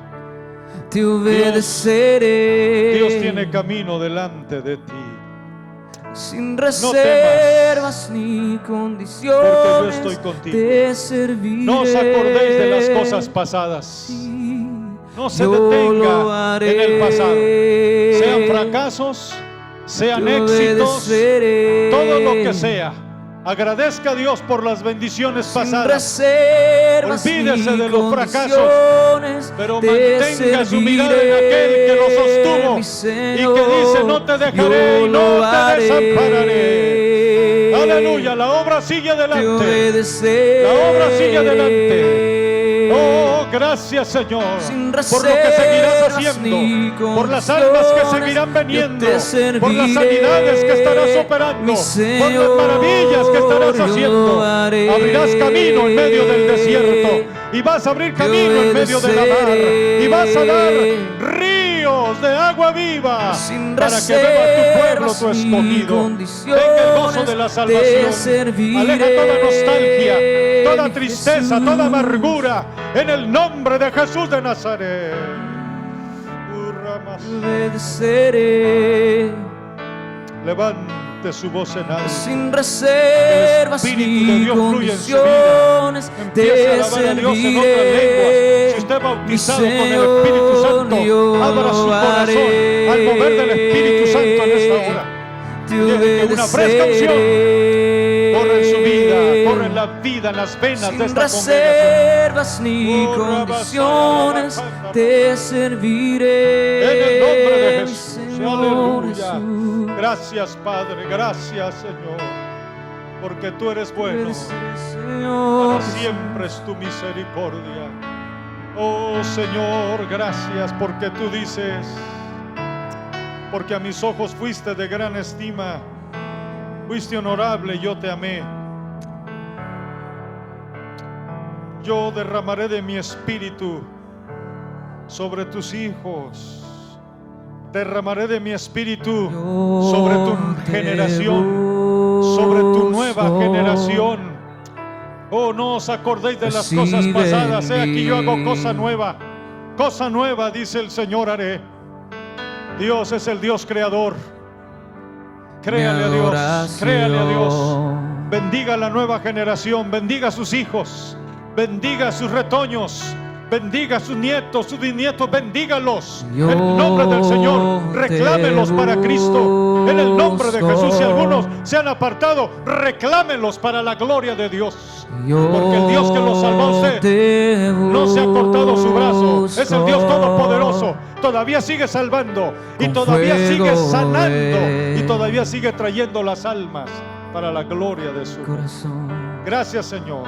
Te obedeceré. Dios tiene camino delante de ti. Sin reservas ni condiciones, porque yo estoy contigo. te serviré. No os acordéis de las cosas pasadas. No se Yo lo detenga haré. en el pasado. Sean fracasos, sean Te éxitos, obedeceré. todo lo que sea. Agradezca a Dios por las bendiciones Sin pasadas. reservas Olvídese ni de los fracasos, condiciones, pero te mantenga su mirada en aquel que lo sostuvo mi y Señor, que dice: no te dejaré y yo no lo te haré. desampararé. Aleluya, la obra sigue Te adelante. obedeceré. La obra sigue adelante. Oh, gracias, Señor, Sin por lo que seguirás reservas ni haciendo, por las almas que seguirán veniendo, yo te serviré. por las sanidades que estarás operando, Mi por Señor, las maravillas que estarás yo haciendo. lo haré. Abrirás camino en medio del desierto y vas a abrir camino en medio de la mar y vas a dar ríos de agua viva Sin para que beba tu pueblo, tu reservas ni escogido. condiciones, Venga el gozo de la te salvación. serviré. Aleja toda nostalgia, toda Mi tristeza, Jesús. toda amargura, en el nombre de Jesús de Nazaret. Te obedeceré. Levante su voz en alto. Sin reservas El Espíritu de ni Dios fluye en su vida. condiciones, Empiece a te alabar a Dios en otras lenguas. Si serviré. usted Mi bautizado con el Señor, Espíritu Santo, yo abra su lo corazón haré. al mover del Espíritu Santo en esta hora. Te Deje que una fresca unción obedeceré. corre en su vida, corre en la vida, en las venas de Sin esta congregación. reservas ni Oh, condiciones, rabasaya, te serviré. En el nombre de Mi Jesús. Señor Aleluya. Jesús. Gracias, Padre. Gracias, Señor. Porque tú eres bueno. Señor. Para siempre es tu misericordia. Oh, Señor, gracias porque tú dices: porque a mis ojos fuiste de gran estima, fuiste honorable, yo te amé. Yo derramaré de mi espíritu sobre tus hijos. Derramaré de mi espíritu sobre tu generación, sobre tu nueva generación. Oh, no os acordéis de las cosas pasadas. He aquí yo hago cosa nueva. Cosa nueva, dice el Señor, haré. Dios es el Dios creador. Créale a Dios, créale a Dios. Bendiga a la nueva generación, bendiga a sus hijos, bendiga a sus retoños, bendiga a sus nietos, sus bisnietos, bendígalos en el nombre del Señor. Reclámelos para Cristo en el nombre de Jesús. Si algunos se han apartado, reclámenlos para la gloria de Dios, porque el Dios que los salvó a usted no se ha cortado su brazo. Es el Dios todopoderoso. Todavía sigue salvando y todavía sigue sanando y todavía sigue trayendo las almas para la gloria de su corazón. Gracias, Señor.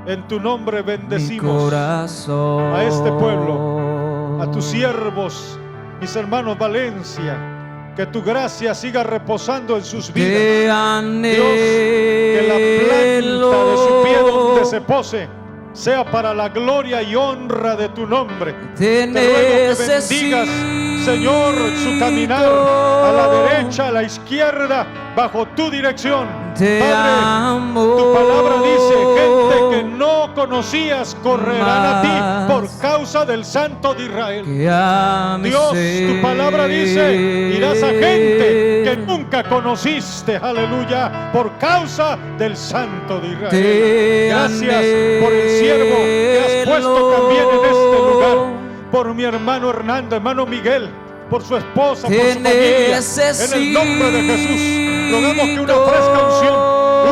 En tu nombre bendecimos a este pueblo, a tus siervos, mis hermanos Valencia. Que tu gracia siga reposando en sus vidas. Dios, que la planta de su pie donde se pose sea para la gloria y honra de tu nombre. Te ruego que bendigas, Señor, su caminar a la derecha, a la izquierda, bajo tu dirección. Padre, tu palabra dice: gente que no conocías correrán a ti por causa del Santo de Israel. Dios, tu palabra dice: irás a gente que nunca conociste, aleluya, por causa del Santo de Israel. Gracias por el siervo que has puesto también en este lugar, por mi hermano Hernando, hermano Miguel, por su esposa, por su familia, en el nombre de Jesús. Rogamos que una fresca unción,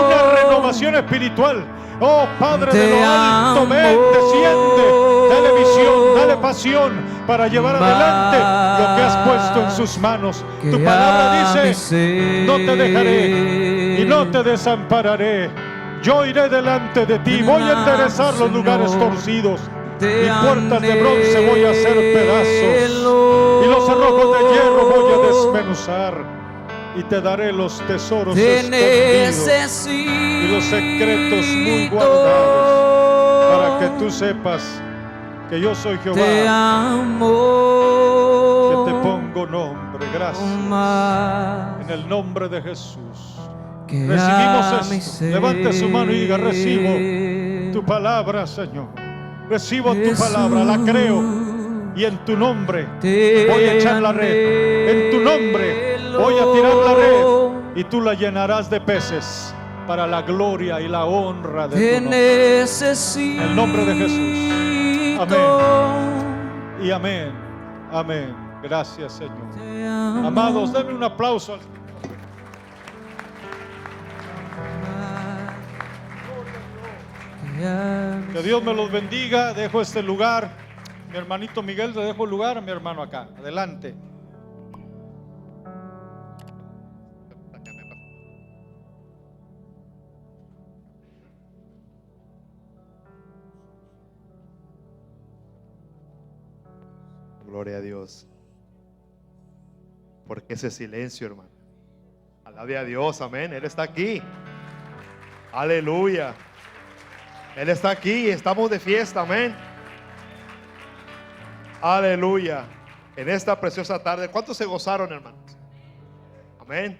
una renovación espiritual, oh Padre de lo alto, ven, desciende, dale visión, dale pasión para llevar adelante lo que has puesto en sus manos. Tu palabra dice: no te dejaré y no te desampararé. Yo iré delante de ti, voy a enderezar los lugares torcidos. Y puertas de bronce voy a hacer pedazos, y los cerrojos de hierro voy a desmenuzar, y te daré los tesoros escondidos y los secretos muy guardados, para que tú sepas que yo soy Jehová, te amo, que te pongo nombre. Gracias. En el nombre de Jesús recibimos esto. Levante su mano y diga: recibo tu palabra, Señor. Recibo tu palabra, la creo, y en tu nombre voy a echar la red. En tu nombre voy a tirar la red, y tú la llenarás de peces para la gloria y la honra de tu nombre. En el nombre de Jesús. Amén. Y amén. Amén. Gracias, Señor. Amados, denme un aplauso al Señor. Que Dios me los bendiga. Dejo este lugar. Mi hermanito Miguel, le dejo el lugar a mi hermano acá. Adelante. Gloria a Dios. ¿Por qué ese silencio, hermano? Alabe a Dios, amén. Él está aquí. Aleluya. Él está aquí, estamos de fiesta, amén. Aleluya. En esta preciosa tarde, ¿cuántos se gozaron, hermanos? Amén.